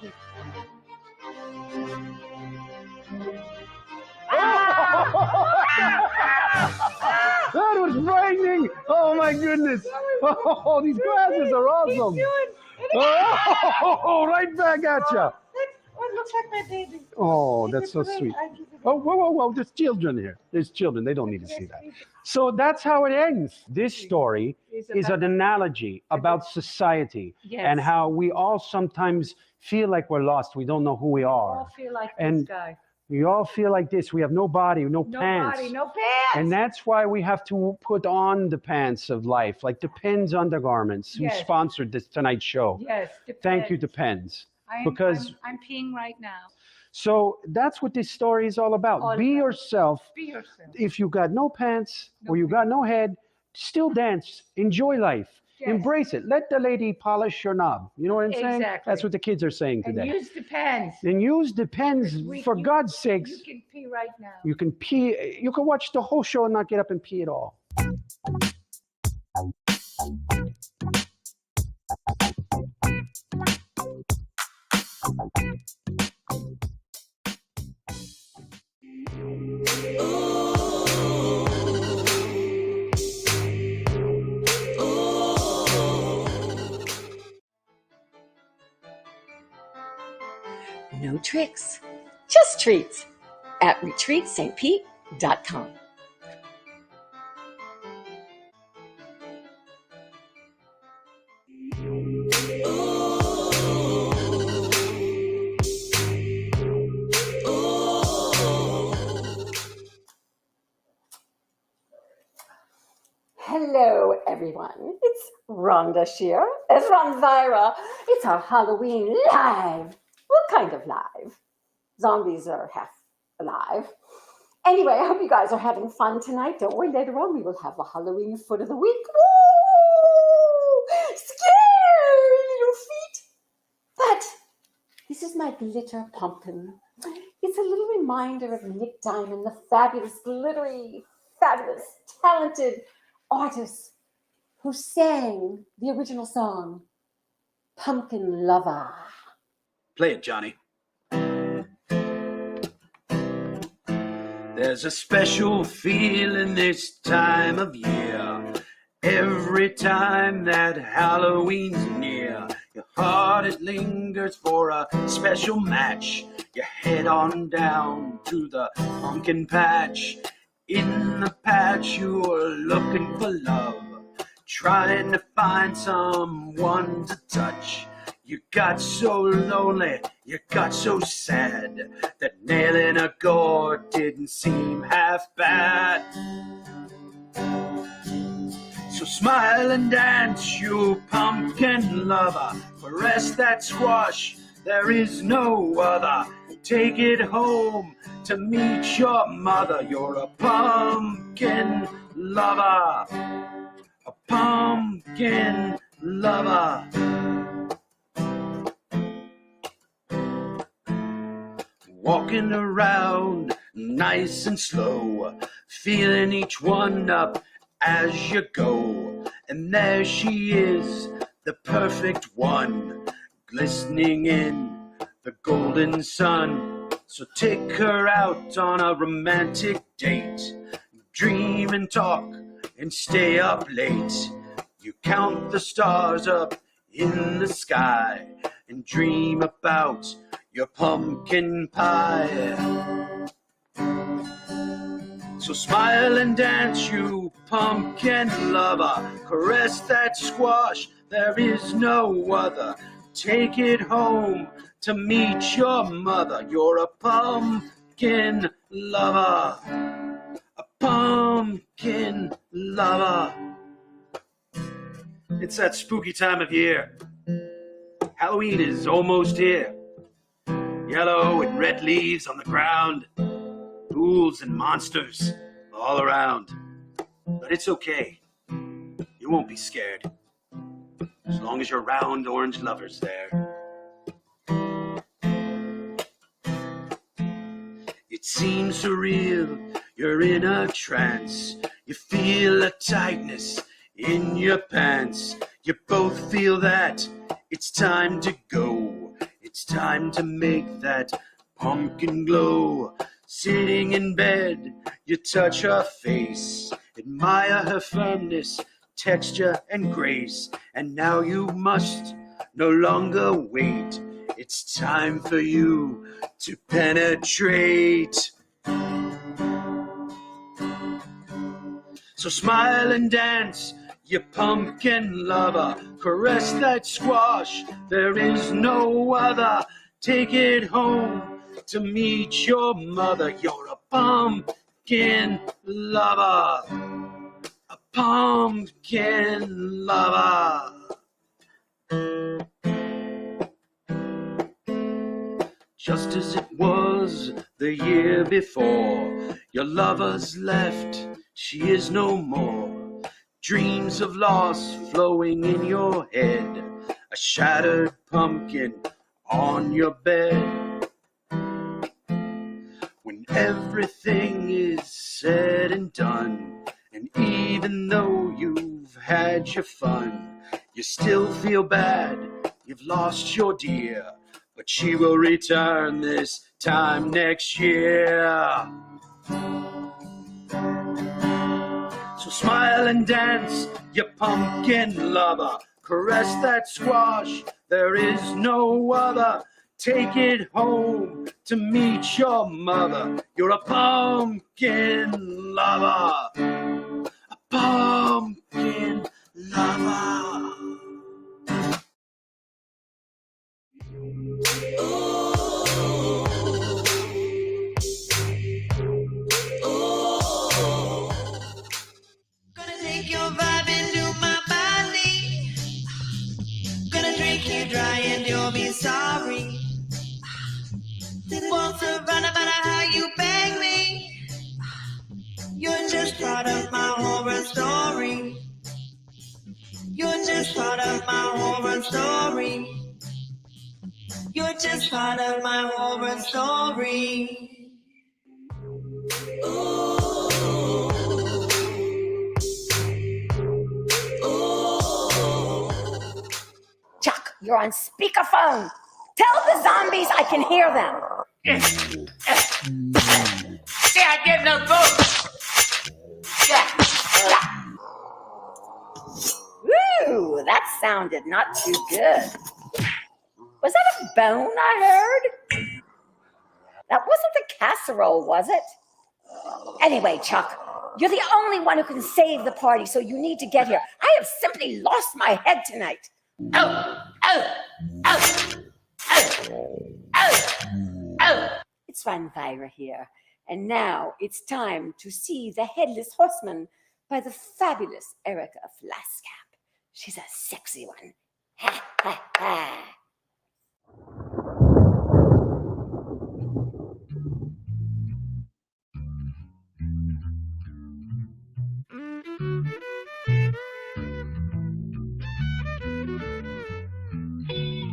That was frightening! Oh my goodness! Oh, these glasses are awesome! Oh, right back at you! Oh, it looks like my baby. Oh, that's so sweet. Oh, whoa! There's children here. There's children. They don't need to see that. So that's how it ends. This story is an analogy about society and how we all sometimes feel like we're lost. We don't know who we are. I feel like And this guy. we all feel like this. We have no body, no pants. No pants. And that's why we have to put on the pants of life, like Depends Undergarments, who Yes. sponsored this tonight's show. Yes. Thank you, Depends. Depends. Because I'm peeing right now. so that's what this story is all about. Be yourself. Be yourself. If you got no pants or you got no head, still dance. Enjoy life. Yes. Embrace it. Let the lady polish your knob. You know what I'm saying? Exactly. That's what the kids are saying And today. use Depends. And use Depends, for God's sakes. You can pee right now. You can pee. You can watch the whole show and not get up and pee at all. No tricks, just treats at retreatstpete.com. Hello, everyone. It's Rhonda Shear as Ronvira. It's our Halloween live. What kind of live? Zombies are half alive. Anyway, I hope you guys are having fun tonight. Don't worry, later on we will have the Halloween foot of the week. Woo! Scary little feet. But this is my glitter pumpkin. It's a little reminder of Nick Diamond, the fabulous, glittery, fabulous, talented artists who sang the original song, Pumpkin Lover. Play it, Johnny. There's a special feeling this time of year. Every time that Halloween's near, your heart it lingers for a special match. You head on down to the pumpkin patch. In the patch you're looking for love, trying to find someone to touch. You got so lonely, you got so sad, that nailing a gourd didn't seem half bad. So smile and dance, you pumpkin lover. Caress that squash, there is no other. Take it home to meet your mother. You're a pumpkin lover. A pumpkin lover. Walking around nice and slow, feeling each one up as you go. And there she is, the perfect one, glistening in the golden sun. So take her out on a romantic date. Dream and talk and stay up late. You count the stars up in the sky and dream about your pumpkin pie. So smile and dance, you pumpkin lover. Caress that squash, there is no other. Take it home to meet your mother. You're a pumpkin lover. A pumpkin lover. It's that spooky time of year. Halloween is almost here. Yellow and red leaves on the ground. Ghouls and monsters all around. But it's okay. You won't be scared. As long as your round orange lover's there. It seems surreal. You're in a trance. You feel a tightness in your pants. You both feel that it's time to go. It's time to make that pumpkin glow. Sitting in bed, you touch her face, admire her firmness, texture, and grace. And now you must no longer wait. It's time for you to penetrate. So smile and dance, you pumpkin lover. Caress that squash, there is no other. Take it home to meet your mother. You're a pumpkin lover. A pumpkin lover. Just as it was the year before, your lover's left, she is no more. Dreams of loss flowing in your head, a shattered pumpkin on your bed. When everything is said and done, and even though you've had your fun, you still feel bad, you've lost your dear, but she will return this time next year. So smile and dance, you pumpkin lover. Caress that squash, there is no other. Take it home to meet your mother. You're a pumpkin lover. A pumpkin lover. Gonna take your vibe into my body. Gonna drink you dry and you'll be sorry. Won't survive no matter how you beg me. You're just part of my horror story. You're just part of my horror story. You're just part of my horror story. Ooh. You're on speakerphone. Tell the zombies I can hear them. See, I get no vote. Woo, that sounded not too good. Was that a bone I heard? That wasn't the casserole, was it? Anyway, Chuck, you're the only one who can save the party, so you need to get here. I have simply lost my head tonight. It's Vanvira here, and now it's time to see the Headless Horseman by the fabulous Erica Flasscap. She's a sexy one. Ha, ha, ha.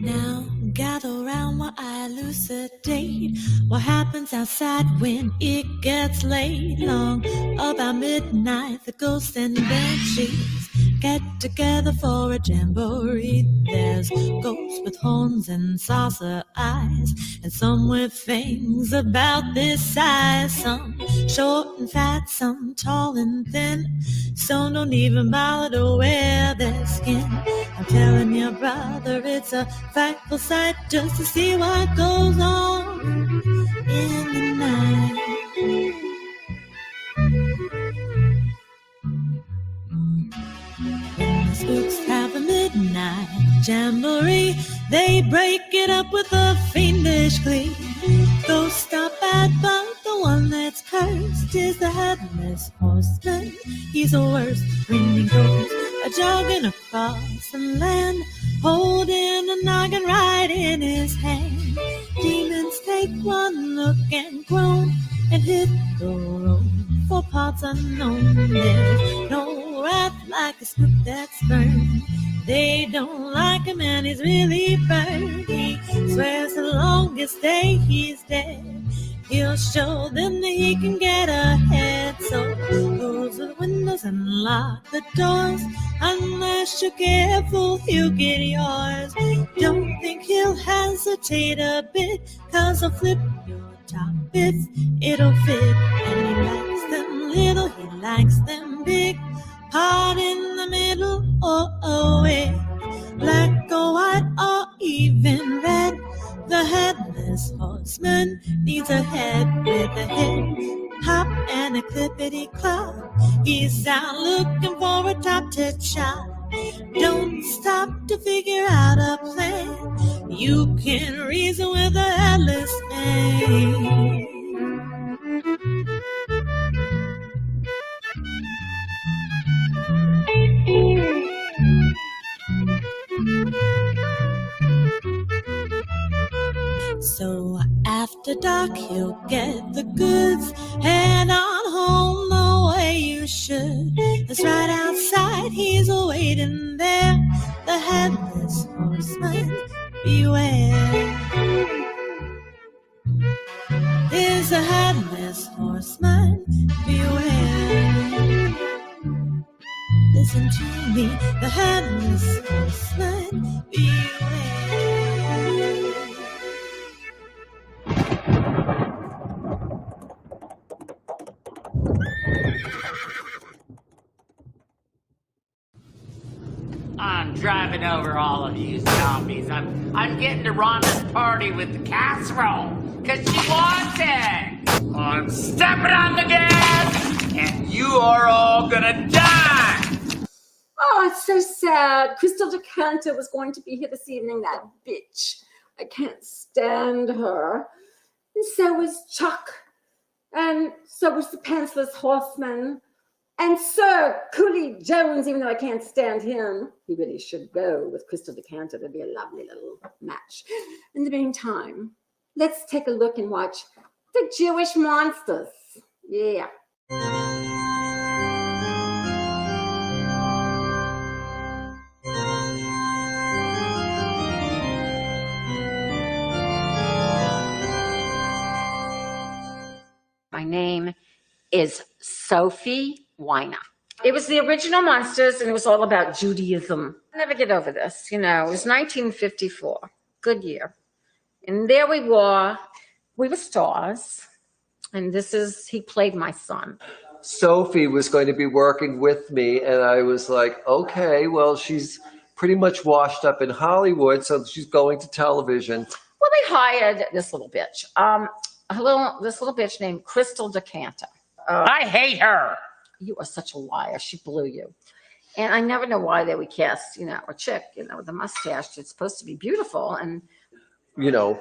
Now gather round while I elucidate what happens outside when it gets late. Long about midnight, the ghosts and banshees get together for a jamboree. There's ghosts with horns and saucer eyes, and some with things about this size. Some short and fat, some tall and thin. Some don't even bother to wear their skin. I'm telling you, brother, it's a frightful sight just to see what goes on in the night. When the spooks have a midnight jamboree, they break it up with a fiendish glee. Ghosts stop bad, but the one that's cursed is the Headless Horseman. He's the worst, grinning ghost, a-jogging across the land, holding a noggin right in his hand. Demons take one look and groan and hit the road for parts unknown. There's no wrath like a spook that's burned. They don't like him and he's really burned. He swears the longest day he's dead, he'll show them that he can get ahead. So close the windows and lock the doors. Unless you're careful, he'll get yours. Don't think he'll hesitate a bit, 'cause he'll flip your top if it'll fit. And he likes them little, he likes them big. Part in the middle or away, black or white or even red. The Headless Horseman needs a head with a hip hop and a clippity-clop. He's out looking for a top-tit shot. Don't stop to figure out a plan. You can reason with a headless man. So after dark, he'll get the goods, head on home the way you should. It's right outside, he's waiting there. The Headless Horseman, beware. Is a Headless Horseman, beware. Listen to me, the Headless Horseman, beware. I'm driving over all of you zombies. I'm getting to Rhonda's party with the casserole, 'cause she wants it. I'm stepping on the gas, and you are all gonna die. Oh, it's so sad. Crystal DeCanter was going to be here this evening, that bitch. I can't stand her. And so was Chuck. And so was the pantsless horseman. And Sir Cooley Jones, even though I can't stand him. He really should go with Crystal DeCanter. That'd be a lovely little match. In the meantime, let's take a look and watch The Jewish Monsters. Yeah. My name is Sophie Weiner. It was the original Monsters, and it was all about Judaism. I'll never get over this. It was 1954. Good year. And there we were. We were stars. And he played my son. Sophie was going to be working with me, and I was like, okay, well, she's pretty much washed up in Hollywood, so she's going to television. Well, they hired this little bitch. This little bitch named Crystal Decanter. I hate her. You are such a liar. She blew you. And I never know why they would cast, a chick, with a mustache. It's supposed to be beautiful. And,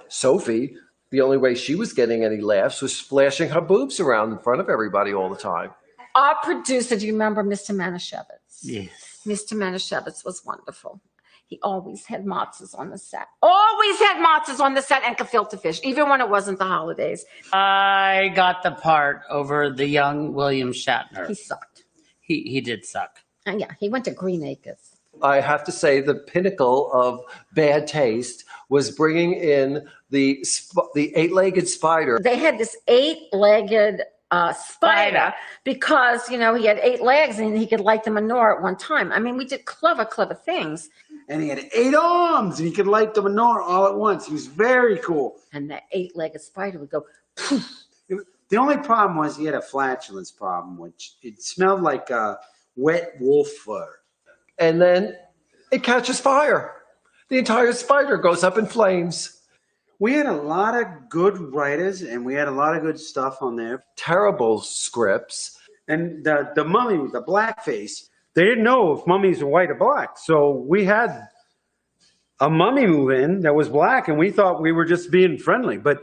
Sophie, the only way she was getting any laughs was flashing her boobs around in front of everybody all the time. Our producer, do you remember Mr. Manischewitz? Yes. Mr. Manischewitz was wonderful. He always had matzahs on the set. Always had matzahs on the set and gefilte fish, even when it wasn't the holidays. I got the part over the young William Shatner. He sucked. He did suck. And yeah, he went to Green Acres. I have to say the pinnacle of bad taste was bringing in the eight-legged spider. They had this eight-legged spider because, he had 8 legs and he could light the menorah at one time. I mean, we did clever things. And he had 8 arms and he could light the menorah all at once. He was very cool. And that 8-legged spider would go poof. The only problem was he had a flatulence problem, which it smelled like wet wolf fur. And then it catches fire. The entire spider goes up in flames. We had a lot of good writers and we had a lot of good stuff on there. Terrible scripts. And the mummy with the black face, they didn't know if mummies were white or black. So we had a mummy move in that was black and we thought we were just being friendly. But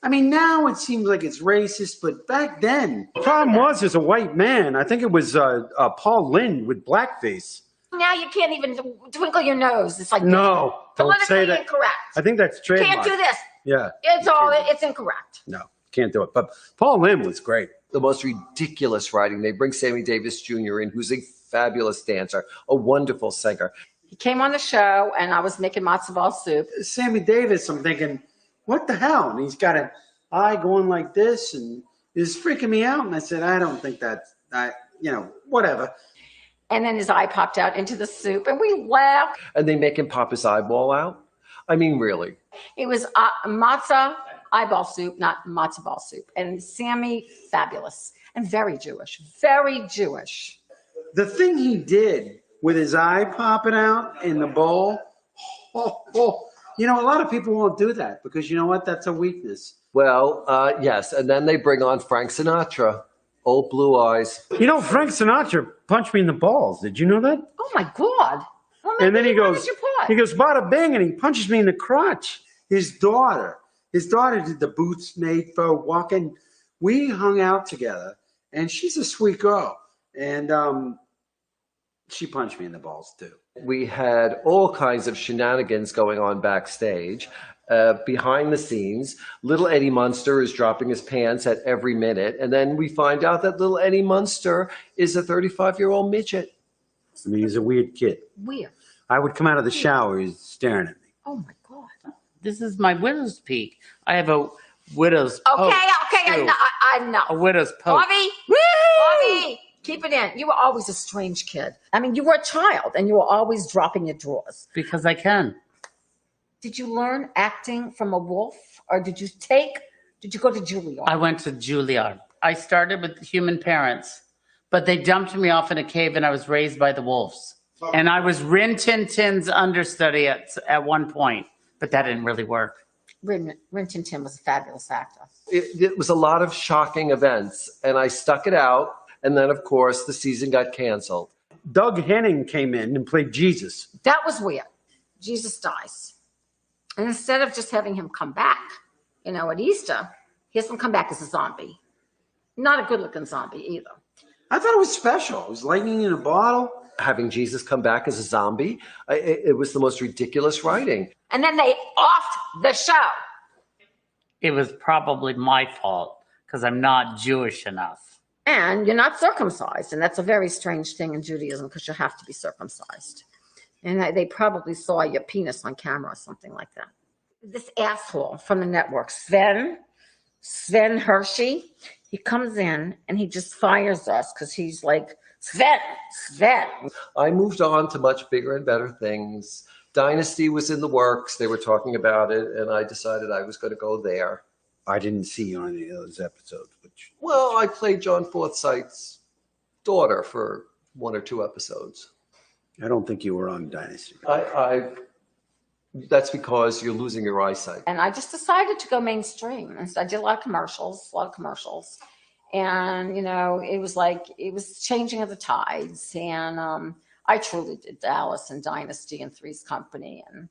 I mean, now it seems like it's racist, but back then, the problem was as a white man, I think it was Paul Lynde with blackface. Now you can't even twinkle your nose. It's like no, don't say that. Incorrect. I think that's trademark. Can't do this. Yeah. It's incorrect. No, can't do it. But Paul Lynde was great. The most ridiculous writing. They bring Sammy Davis Jr. in, who's a fabulous dancer, a wonderful singer. He came on the show and I was making matzo ball soup. Sammy Davis, I'm thinking, what the hell? And he's got an eye going like this and it's freaking me out. And I said, I don't think that's, whatever. And then his eye popped out into the soup and we laughed. And they make him pop his eyeball out? I mean, really. It was matzah eyeball soup, not matzo ball soup. And Sammy, fabulous and very Jewish, very Jewish. The thing he did with his eye popping out in the bowl, a lot of people won't do that because you know what? That's a weakness. Well, yes. And then they bring on Frank Sinatra. Old blue eyes. Frank Sinatra punched me in the balls. Did you know that? Oh my God. Well, and then he goes, bada bing, and he punches me in the crotch. His daughter did the boots made for walking. We hung out together, and she's a sweet girl. And she punched me in the balls too. We had all kinds of shenanigans going on backstage. Behind the scenes, little Eddie Munster is dropping his pants at every minute. And then we find out that little Eddie Munster is a 35-year-old midget. I mean, he's a weird kid. Weird. I would come out of the shower, he's staring at me. Oh my God. This is my widow's peak. I have a widow's poke. Okay, I know. A widow's poke. Harvey, keep it in. You were always a strange kid. I mean, you were a child and you were always dropping your drawers. Because I can. Did you learn acting from a wolf or did you go to Juilliard? I went to Juilliard. I started with human parents, but they dumped me off in a cave and I was raised by the wolves. And I was Rin Tin Tin's understudy at one point, but that didn't really work. Rin Tin Tin was a fabulous actor. It was a lot of shocking events and I stuck it out. And then, of course, the season got canceled. Doug Henning came in and played Jesus. That was weird. Jesus dies. And instead of just having him come back, at Easter, he has him come back as a zombie. Not a good-looking zombie either. I thought it was special. It was lightning in a bottle. Having Jesus come back as a zombie, it was the most ridiculous writing. And then they offed the show. It was probably my fault because I'm not Jewish enough. And you're not circumcised. And that's a very strange thing in Judaism because you have to be circumcised. And they probably saw your penis on camera or something like that. This asshole from the network, Sven Hershey, He comes in and he just fires us because he's like, Sven. I moved on to much bigger and better things. Dynasty was in the works. They were talking about it, and I decided I was going to go there. I didn't see you on any of those episodes. Well, I played John Forsythe's daughter for 1 or 2 episodes. I don't think you were on Dynasty. That's because you're losing your eyesight. And I just decided to go mainstream. And so I did a lot of commercials. And, it was changing of the tides. And I truly did Dallas and Dynasty and Three's Company. And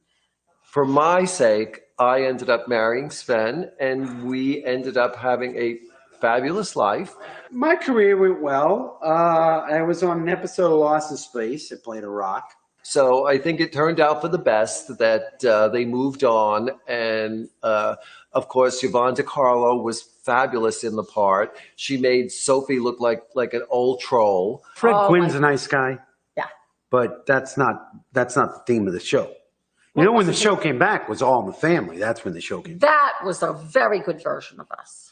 for my sake, I ended up marrying Sven, and we ended up having a fabulous life. My career went well. I was on an episode of Lost in Space. I played a rock. So I think it turned out for the best that they moved on. And of course, Yvonne DiCarlo was fabulous in the part. She made Sophie look like an old troll. Fred Quinn's a nice guy. Yeah. But that's not the theme of the show. When the show came back was All in the Family. That's when the show came back. that was a very good version of us.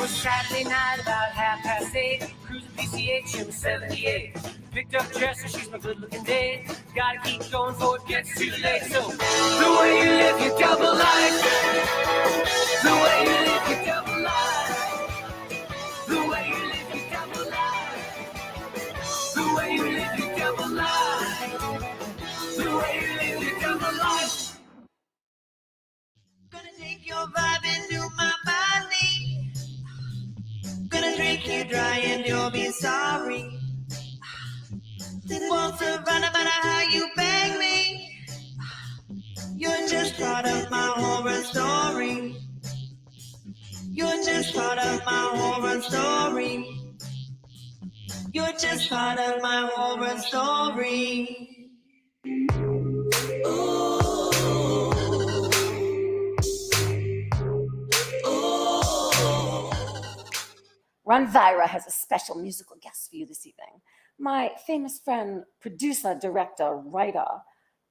Saturday night about 8:30, cruising PCH in 78. Picked up Jess and she's my good-looking date. Gotta keep going before it gets too late. So the way you live your double life, the way you live your double life, the way you live your double life, the way you live your double life, the way you live your double life. Gonna take your vibe into my body. Gonna drink you dry and you'll be sorry. Won't survive no matter how you beg me. You're just part of my horror story. You're just part of my horror story. You're just part of my horror story. Ooh. Rhonda has a special musical guest for you this evening. My famous friend, producer, director, writer,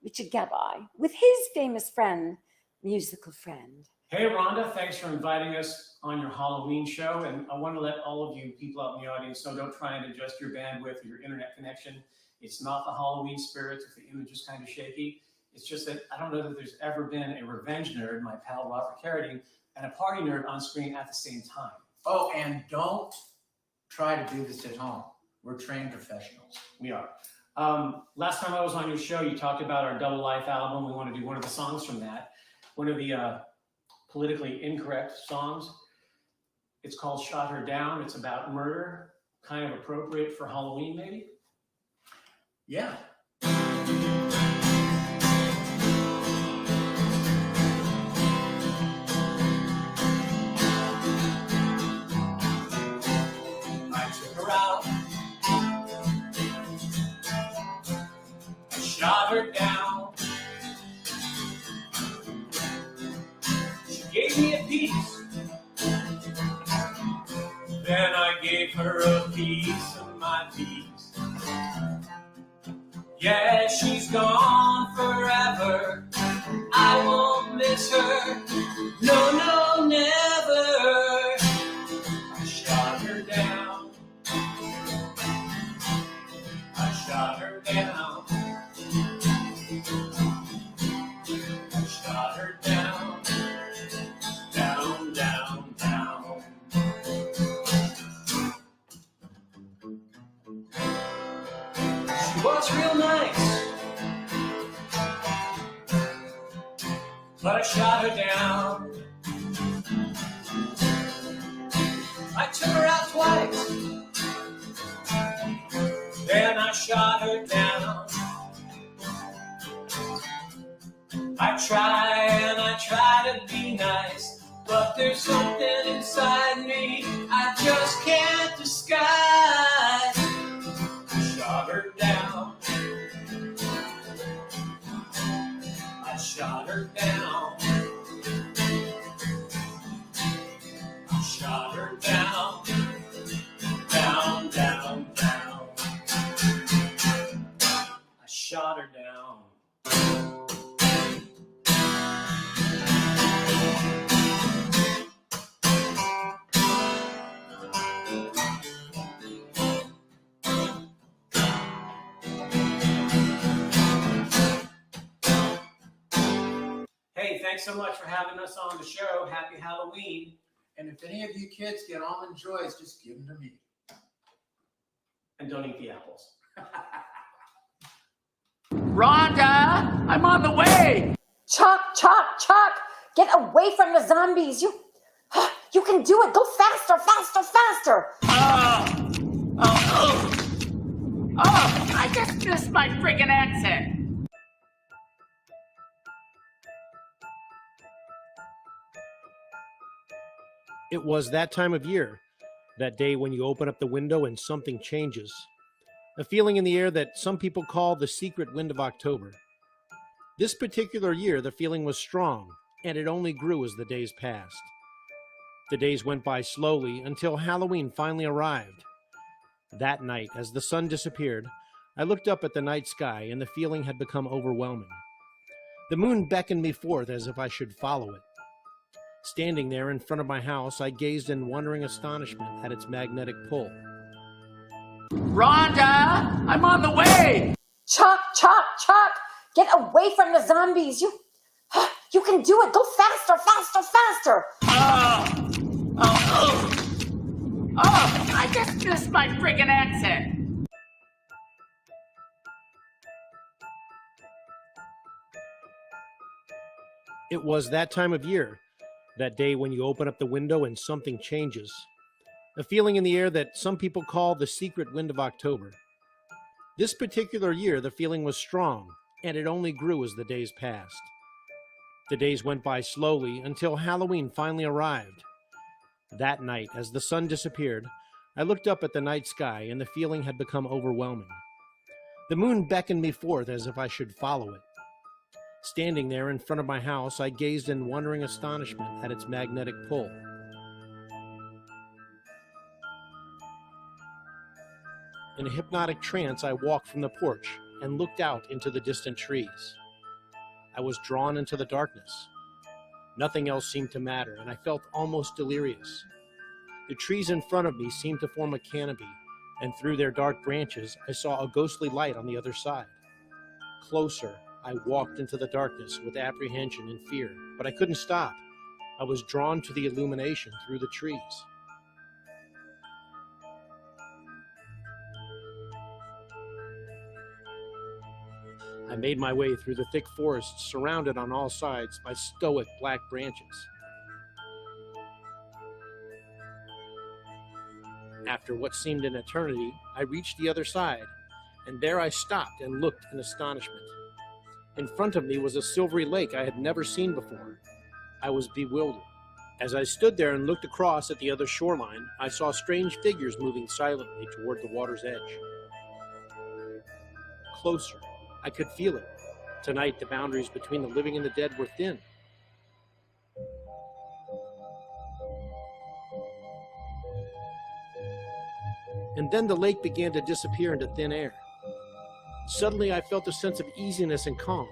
Richard Gabai, with his famous friend, musical friend. Hey, Rhonda, thanks for inviting us on your Halloween show. And I want to let all of you people out in the audience know, don't try and adjust your bandwidth or your internet connection. It's not the Halloween spirit if the image is kind of shaky. It's just that I don't know that there's ever been a revenge nerd, my pal Robert Carradine, and a party nerd on screen at the same time. Oh, and don't try to do this at home. We're trained professionals. We are. Last time I was on your show, you talked about our Double Life album. We want to do one of the songs from that. One of the politically incorrect songs. It's called Shot Her Down. It's about murder. Kind of appropriate for Halloween, maybe? Yeah. Out. I shot her down. She gave me a piece. Then I gave her a piece of my piece. Yeah, she's gone forever. I won't miss her. No, no, never. I shot her down. Shot her down. Shot her down. Down, down, down. She was real nice, but I shot her down. I took her out twice. Then I shot her down. I try to be nice, but there's something inside me I just can't disguise. I shot her down. I her down. I shot her down, down, down, down. I shot her down. Hey, thanks so much for having us on the show. Happy Halloween. And if any of you kids get almond joys, just give them to me. And don't eat the apples. Rhonda, I'm on the way. Chuck, get away from the zombies. You can do it. Go faster, faster, faster. I just missed my friggin' exit. It was that time of year, that day when you open up the window and something changes. A feeling in the air that some people call the secret wind of October. This particular year, the feeling was strong, and it only grew as the days passed. The days went by slowly until Halloween finally arrived. That night, as the sun disappeared, I looked up at the night sky, and the feeling had become overwhelming. The moon beckoned me forth as if I should follow it. Standing there in front of my house, I gazed in wondering astonishment at its magnetic pull. Rhonda, I'm on the way. Chuck, get away from the zombies. You can do it. Go faster, faster, faster. I just missed my friggin' exit. It was that time of year, that day when you open up the window and something changes. A feeling in the air that some people call the secret wind of October. This particular year, the feeling was strong, and it only grew as the days passed. The days went by slowly until Halloween finally arrived. That night, as the sun disappeared, I looked up at the night sky, and the feeling had become overwhelming. The moon beckoned me forth as if I should follow it. Standing there in front of my house, I gazed in wondering astonishment at its magnetic pull. In a hypnotic trance, I walked from the porch and looked out into the distant trees. I was drawn into the darkness. Nothing else seemed to matter, and I felt almost delirious. The trees in front of me seemed to form a canopy, and through their dark branches, I saw a ghostly light on the other side. Closer, I walked into the darkness with apprehension and fear, but I couldn't stop. I was drawn to the illumination through the trees. I made my way through the thick forest, surrounded on all sides by stoic black branches. After what seemed an eternity, I reached the other side, and there I stopped and looked in astonishment. In front of me was a silvery lake I had never seen before. I was bewildered. As I stood there and looked across at the other shoreline, I saw strange figures moving silently toward the water's edge. Closer, I could feel it. Tonight, the boundaries between the living and the dead were thin. And then the lake began to disappear into thin air. Suddenly, I felt a sense of easiness and calm.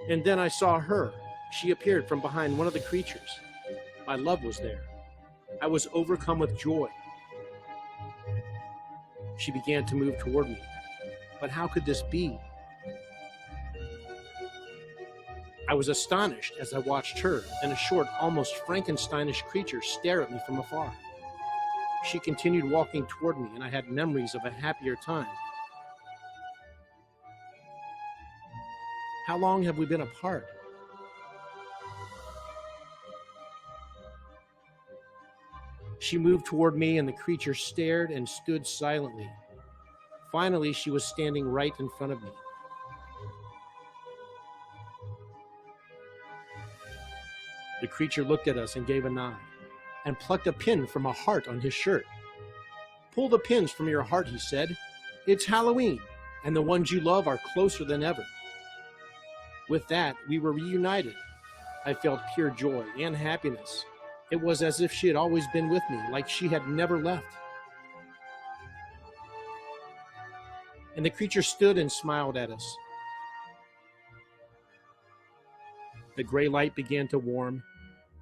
And then I saw her. She appeared from behind one of the creatures. My love was there. I was overcome with joy. She began to move toward me. But how could this be? I was astonished as I watched her and a short, almost Frankensteinish creature stare at me from afar. She continued walking toward me, and I had memories of a happier time. How long have we been apart? She moved toward me, and the creature stared and stood silently. Finally, she was standing right in front of me. The creature looked at us and gave a nod, and plucked a pin from a heart on his shirt. "Pull the pins from your heart," he said. "It's Halloween, and the ones you love are closer than ever." With that, we were reunited, I felt pure joy and happiness. It was as if she had always been with me, like she had never left. And the creature stood and smiled at us. The gray light began to warm.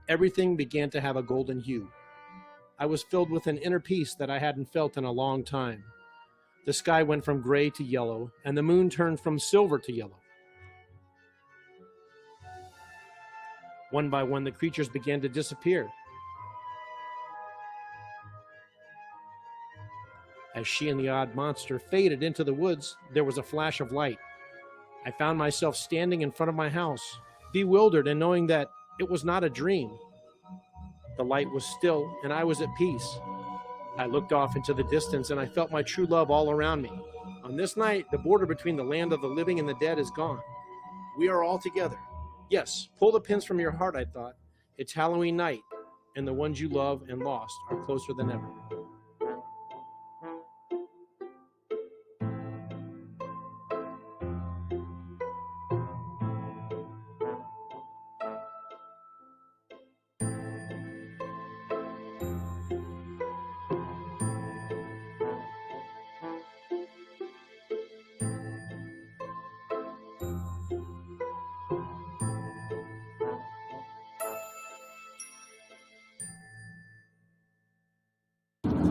Everything began to have a golden hue. I was filled with an inner peace that I hadn't felt in a long time. The sky went from gray to yellow, and the moon turned from silver to yellow. One by one, the creatures began to disappear. As she and the odd monster faded into the woods, there was a flash of light. I found myself standing in front of my house, bewildered and knowing that it was not a dream. The light was still, and I was at peace. I looked off into the distance, and I felt my true love all around me. On this night, the border between the land of the living and the dead is gone. We are all together. Yes, pull the pins from your heart, I thought. It's Halloween night, and the ones you love and lost are closer than ever.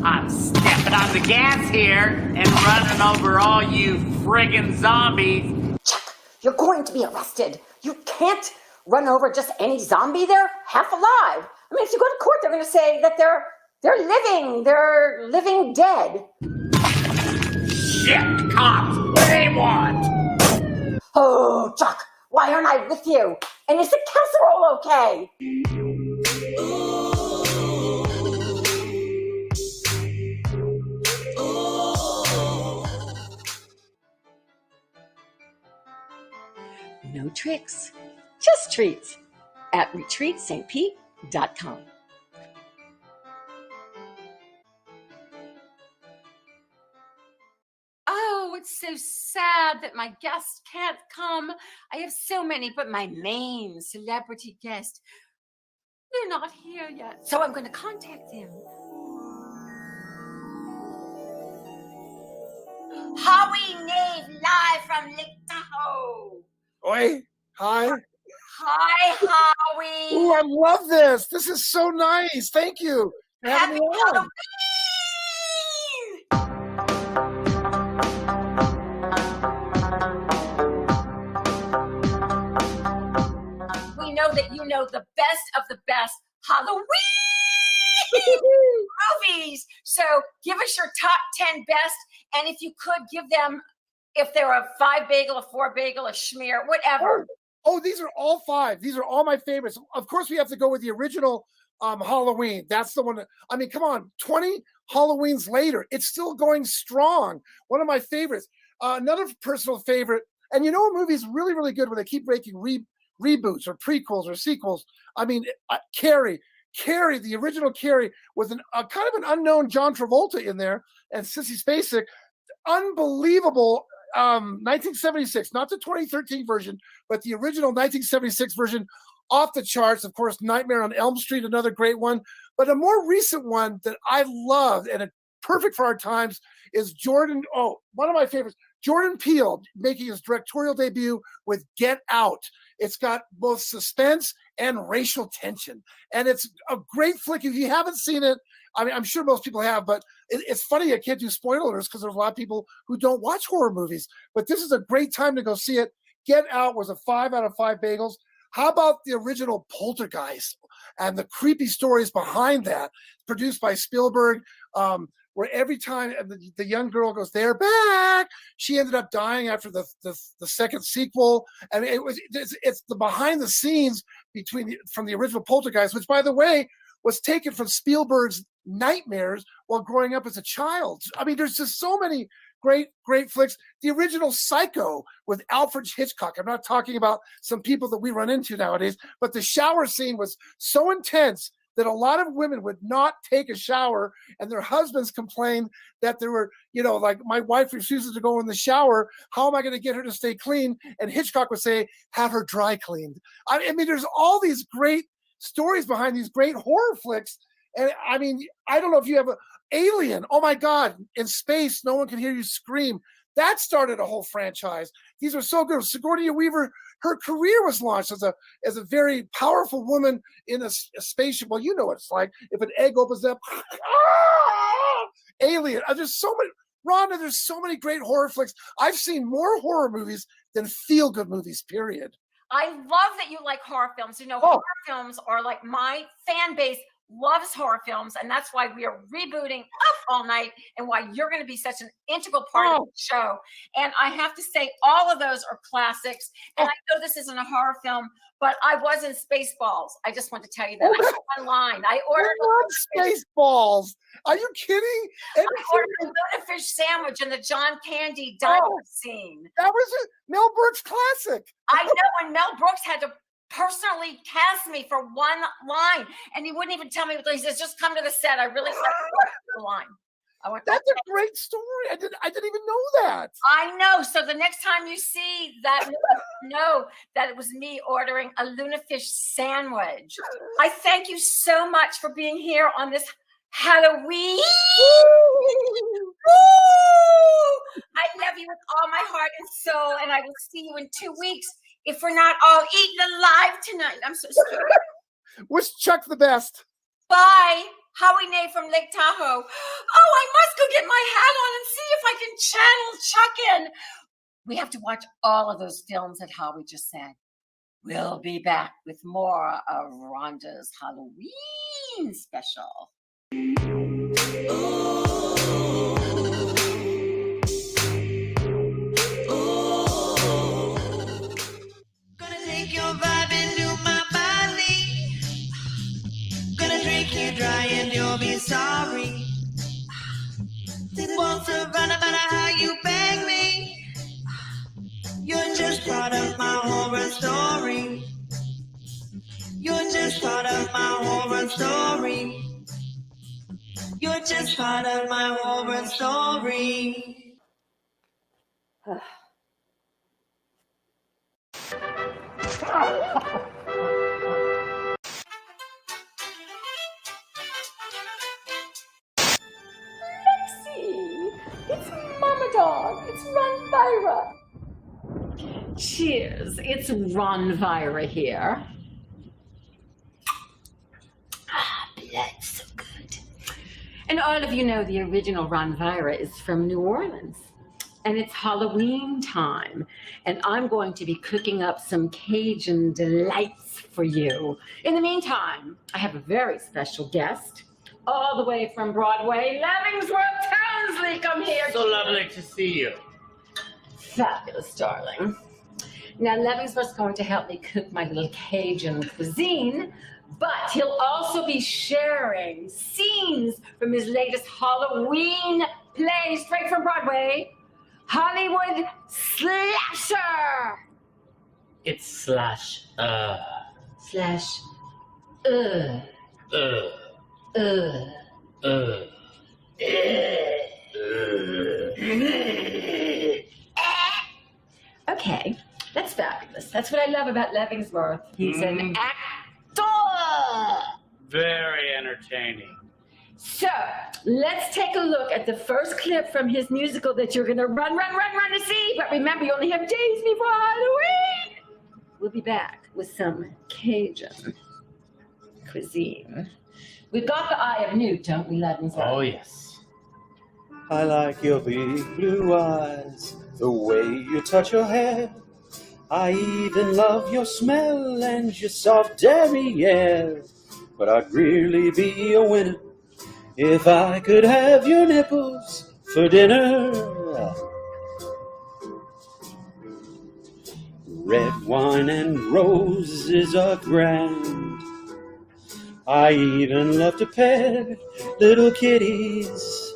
I'm stepping on the gas here and running over all you friggin' zombies. You're going to be arrested. You can't run over just any zombie. They're half alive. I mean, if you go to court, they're going to say that they're living dead. Shit, cops, what do they want? Oh, Chuck, why aren't I with you? And is the casserole okay? No tricks, just treats at retreatstpete.com. Oh, it's so sad that my guest can't come. I have so many, but my main celebrity guest, they're not here yet. So I'm going to contact them. Howie Nave, live from Lake Tahoe. Oi, hi. Hi, Howie. Ooh, I love this. This is so nice. Thank you for having me on. We know that you know the best of the best Halloween movies. So give us your top 10 best. And if you could give them, if they're a 5 bagel, a 4 bagel, a schmear, whatever. Oh, these are all 5. These are all my favorites. Of course, we have to go with the original Halloween. That's the one. I mean, come on, 20 Halloweens later, it's still going strong. One of my favorites. Another personal favorite, and you know a movie is really, really good when they keep making reboots or prequels or sequels. I mean, Carrie, the original Carrie, with a kind of an unknown John Travolta in there, and Sissy Spacek. Unbelievable. 1976, not the 2013 version, but the original 1976 version, off the charts. Of course, Nightmare on Elm Street, another great one. But a more recent one that I loved and perfect for our times is one of my favorites, Jordan Peele making his directorial debut with Get Out. It's got both suspense and racial tension. And it's a great flick. If you haven't seen it, I mean, I'm sure most people have, but it's funny I can't do spoilers because there's a lot of people who don't watch horror movies. But this is a great time to go see it. Get Out was a 5 out of 5 bagels. How about the original Poltergeist and the creepy stories behind that, produced by Spielberg, where every time the young girl goes, they're back, she ended up dying after the second sequel. I mean, it's the behind the scenes from the original Poltergeist, which, by the way, was taken from Spielberg's nightmares while growing up as a child. I mean, there's just so many great flicks. The original Psycho with Alfred Hitchcock. I'm not talking about some people that we run into nowadays, but the shower scene was so intense that a lot of women would not take a shower, and their husbands complained that there were, like, my wife refuses to go in the shower. How am I going to get her to stay clean? And Hitchcock would say, have her dry cleaned. I mean, there's all these great stories behind these great horror flicks. And I mean, I don't know if you have Alien. Oh my God, in space, no one can hear you scream. That started a whole franchise. These are so good. Sigourney Weaver, her career was launched as a very powerful woman in a spaceship. Well, you know what it's like. If an egg opens up, Alien. There's so many, Rhonda, there's so many great horror flicks. I've seen more horror movies than feel-good movies, period. I love that you like horror films. Horror films are like my fan base loves horror films, and that's why we are rebooting Up All Night and why you're going to be such an integral part of the show. And I have to say, all of those are classics. And I know this isn't a horror film, but I was in Spaceballs. I just want to tell you that. I went online. I ordered Spaceballs. Are you kidding? I ordered a tuna fish sandwich in the John Candy diner scene. That was a Mel Brooks classic. I know, and Mel Brooks had to personally cast me for one line, and he wouldn't even tell me. He says, just come to the set. I really like the line. That's a great story. I didn't even know that. I know. So the next time you see that, know that it was me ordering a Luna fish sandwich. I thank you so much for being here on this Halloween. I love you with all my heart and soul, and I will see you in 2 weeks if we're not all eaten alive tonight. I'm so scared. Wish Chuck the best. Bye. Howie Nay from Lake Tahoe. Oh, I must go get my hat on and see if I can channel Chuck in. We have to watch all of those films that Howie just said. We'll be back with more of Rhonda's Halloween Special. Gonna take your vibe into my body. Gonna drink you dry and you'll be sorry. Won't survive no matter how you beg me. You're just part of my horror story. You're just part of my horror story. You're just part of my horror story. It's Mama Dog. It's Ronvira. Cheers. It's Ronvira here. Blood, so good. And all of you know the original Ronvira is from New Orleans. And it's Halloween time. And I'm going to be cooking up some Cajun delights for you. In the meantime, I have a very special guest. All the way from Broadway, Levingsworth Townsley, come here. So lovely to see you. Fabulous, darling. Now, Levingsworth's going to help me cook my little Cajun cuisine, but he'll also be sharing scenes from his latest Halloween play, straight from Broadway, Hollywood Slasher. It's slash. Slash. Okay, that's fabulous. That's what I love about Levingsworth. He's an actor. Very entertaining. So, let's take a look at the first clip from his musical that you're going to run to see. But remember, you only have days before Halloween. We'll be back with some Cajun cuisine. We've got the eye of Newt, don't we, Levingsworth? Oh, yes. I like your big blue eyes, the way you touch your hair. I even love your smell and your soft derriere. But I'd really be a winner if I could have your nipples for dinner. Red wine and roses are grand. I even love to pet little kitties.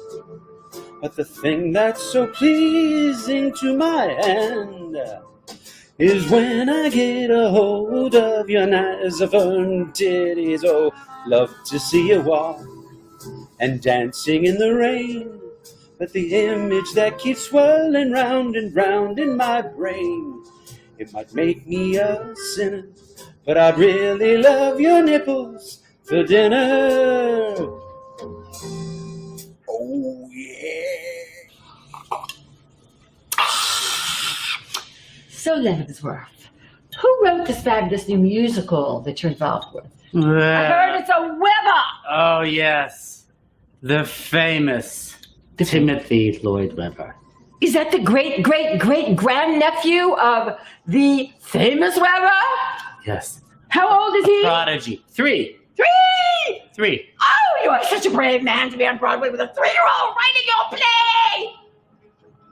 But the thing that's so pleasing to my hand is when I get a hold of your nice firm titties. Oh, love to see you walk and dancing in the rain. But the image that keeps swirling round and round in my brain, it might make me a sinner, but I'd really love your nipples for dinner. Oh, yeah. So, Leavenworth, who wrote this fabulous new musical that you're involved with? I heard it's a Weber. Oh, yes. The famous Timothy Lloyd Webber. Is that the great, great, great grandnephew of the famous Weber? Yes. How old is he? Prodigy. Three. Oh, you are such a brave man to be on Broadway with a 3-year-old writing your play.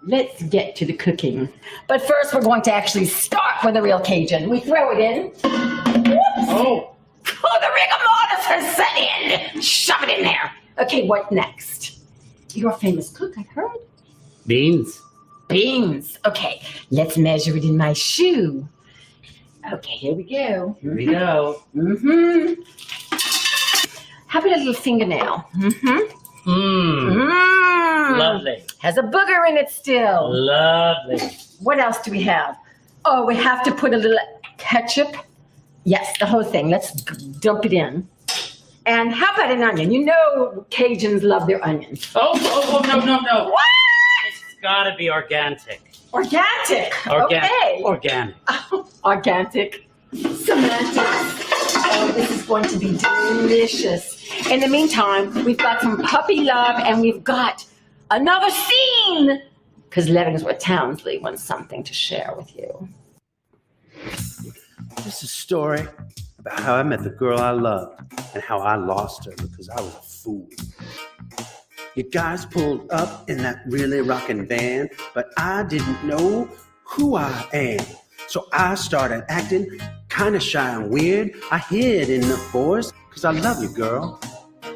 Let's get to the cooking. But first, we're going to actually start with a real Cajun. We throw it in. Whoops. Oh, the rigor mortis has set in. Shove it in there. Okay, what next? You're a famous cook, I heard. Beans. Okay, let's measure it in my shoe. Okay, here we go. Mm-hmm. How about a little fingernail? Lovely. Has a booger in it still. Lovely. What else do we have? Oh, we have to put a little ketchup. Yes, the whole thing. Let's dump it in. And how about an onion? You know Cajuns love their onions. Oh, no. What? It's gotta be organic. Organic. Okay. Organic. Organic. Semantics. Oh, this is going to be delicious. In the meantime, we've got some puppy love and we've got another scene. Because Leavenworth Townsley wants something to share with you. This is a story about how I met the girl I loved and how I lost her because I was a fool. You guys pulled up in that really rockin' van, but I didn't know who I am. So I started acting kind of shy and weird. I hid in the forest because I love you, girl.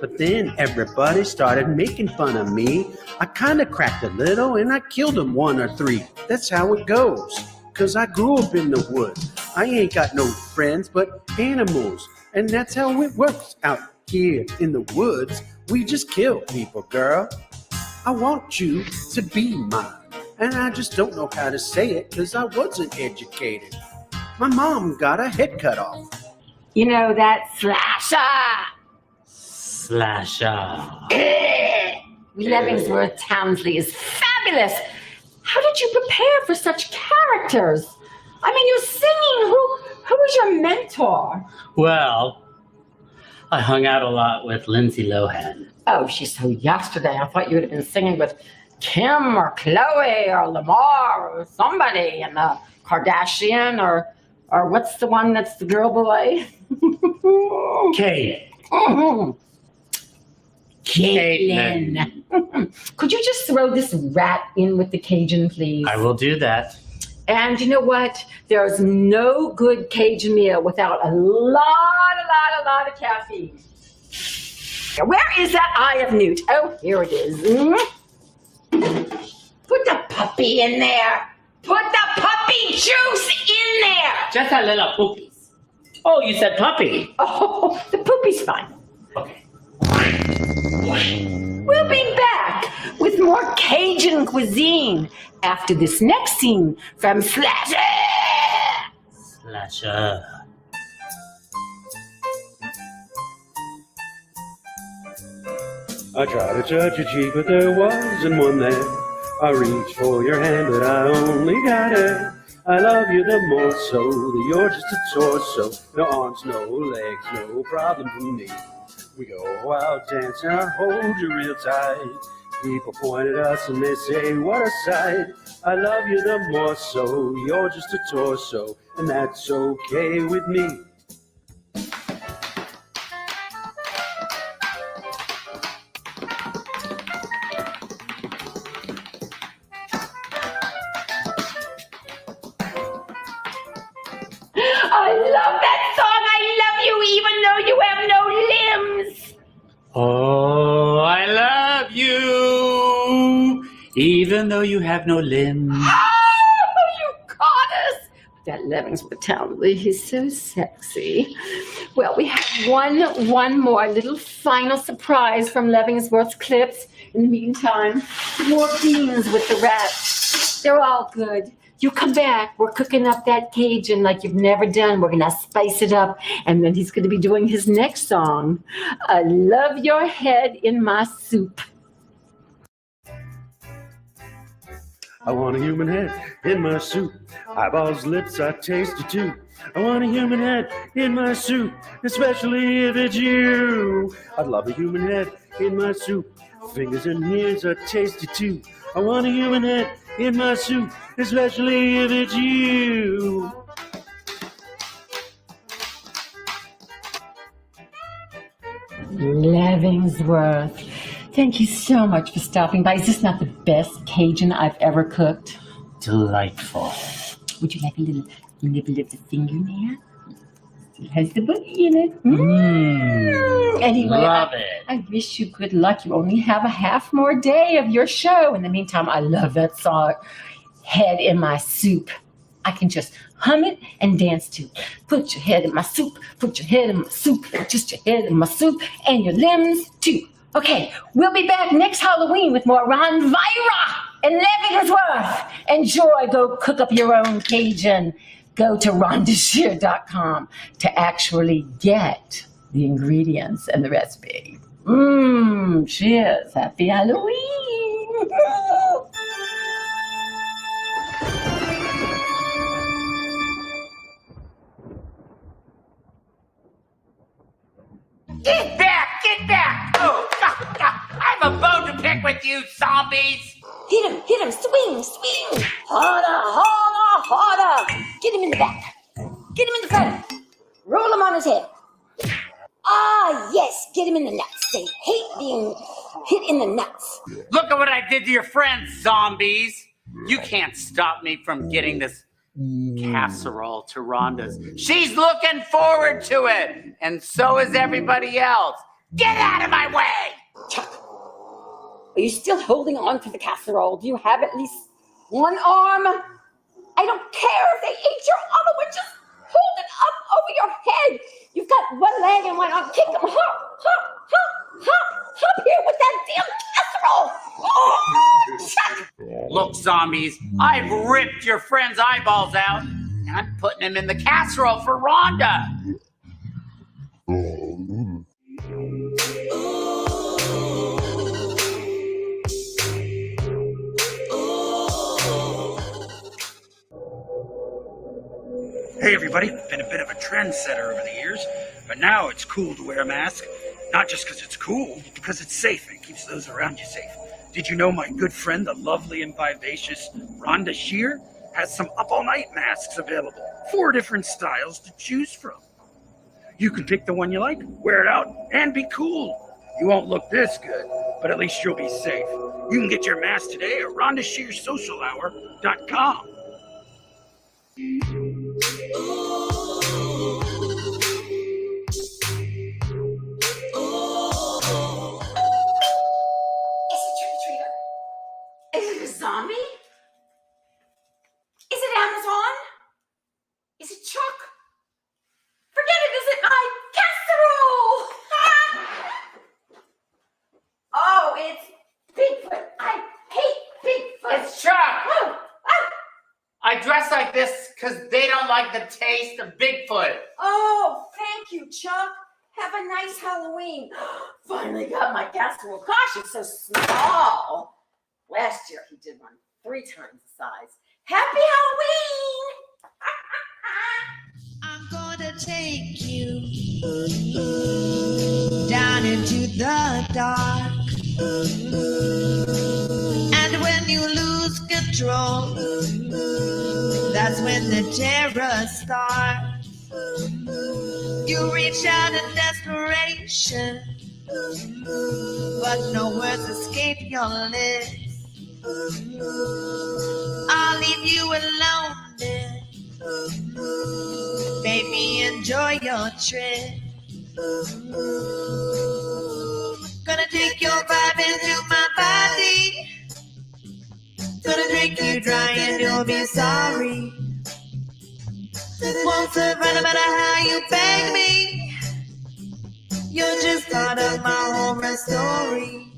But then everybody started making fun of me. I kind of cracked a little and I killed them 1 or 3. That's how it goes. Cause I grew up in the woods. I ain't got no friends but animals. And that's how it works out here in the woods. We just kill people, girl. I want you to be mine. And I just don't know how to say it cause I wasn't educated. My mom got her head cut off. You know that slasher. Leavenworth Townsley is fabulous. How did you prepare for such characters? I mean, you're singing. Who was your mentor? Well, I hung out a lot with Lindsay Lohan. Oh, she's so yesterday. I thought you would have been singing with Kim or Chloe or Lamar or somebody and Kardashian or what's the one that's the girl boy? Kate. Caitlin. Could you just throw this rat in with the Cajun, please? I will do that. And you know what? There's no good Cajun meal without a lot of caffeine. Where is that eye of newt? Oh, here it is. Put the puppy in there. Put the puppy juice in there. Just a little poopies. Oh, you said puppy. Oh, the poopy's fine. Okay. We'll be back with more Cajun cuisine after this next scene from Slasher. I tried to touch your cheek, but there wasn't one there. I reached for your hand, but I only got it. I love you the more so that you're just a torso. No arms, no legs, no problem for me. We go out dancing, I hold you real tight. People point at us and they say, what a sight. I love you the more so, you're just a torso, and that's okay with me. I love that song. I love you even though you have no limbs. Oh, I love you, even though you have no limbs. Oh, you caught us. that Levingsworth town. He's so sexy. Well, we have one more little final surprise from Levingsworth's clips. In the meantime, more beans with the rats. They're all good. You come back. We're cooking up that Cajun like you've never done. We're going to spice it up. And then he's going to be doing his next song. I love your head in my soup. I want a human head in my soup. Eyeballs, lips, I taste it too. I want a human head in my soup, especially if it's you. I'd love a human head in my soup. Fingers and ears, I taste it too. I want a human head in my soup, especially if it's you. Levingsworth, thank you so much for stopping by. Is this not the best Cajun I've ever cooked? Delightful. Would you like a little nibble of the fingernail? It has the boogie in it. Anyway, love it. I wish you good luck. You only have a half more day of your show. In the meantime, I love that song, Head in My Soup. I can just hum it and dance to. Put your head in my soup, put your head in my soup, just your head in my soup, and your limbs too. Okay, we'll be back next Halloween with more Ron Vira and Levingsworth. Enjoy, go cook up your own Cajun. Go to rhondashear.com to actually get the ingredients and the recipe. Cheers, happy Halloween. Get back! Get back! Oh, I have a bone to pick with you, zombies! Hit him, swing. Harder. Get him in the back. Get him in the front. Roll him on his head. Ah, yes, get him in the nuts. They hate being hit in the nuts. Look at what I did to your friends, zombies! You can't stop me from getting this casserole to Rhonda's. She's looking forward to it, and so is everybody else. Get out of my way! Chuck, are you still holding on to the casserole? Do you have at least one arm? I don't care if they ate your other one. Just hold it up over your head. You've got one leg and one arm. Kick them. Hop here with that damn casserole. Oh, Chuck. Look, zombies, I've ripped your friend's eyeballs out, and I'm putting them in the casserole for Rhonda. Hey everybody, been a bit of a trendsetter over the years, but now it's cool to wear a mask. Not just because it's cool, because it's safe and keeps those around you safe. Did you know my good friend, the lovely and vivacious Rhonda Shear, has some up-all-night masks available. 4 different styles to choose from. You can pick the one you like, wear it out, and be cool. You won't look this good, but at least you'll be safe. You can get your mask today at RhondaShearSocialHour.com. Is it a zombie? Is it Amazon? Is it Chuck? Forget it, is it my casserole? Oh, it's Bigfoot. I hate Bigfoot. It's Chuck! I dress like this because they don't like the taste of Bigfoot. Oh, thank you, Chuck. Have a nice Halloween. Finally got my casserole. Gosh, it's so small. Last year he did one 3 times the size. Happy Halloween! I'm gonna take you down into the dark. And when you lose control, that's when the terror starts. You reach out in desperation, but no words escape your lips. I'll leave you alone then. Baby, enjoy your trip. Gonna take your vibe into my body. Gonna drink you dry and you'll be sorry. Won't surrender no matter how you beg me. You're just part of my horror story.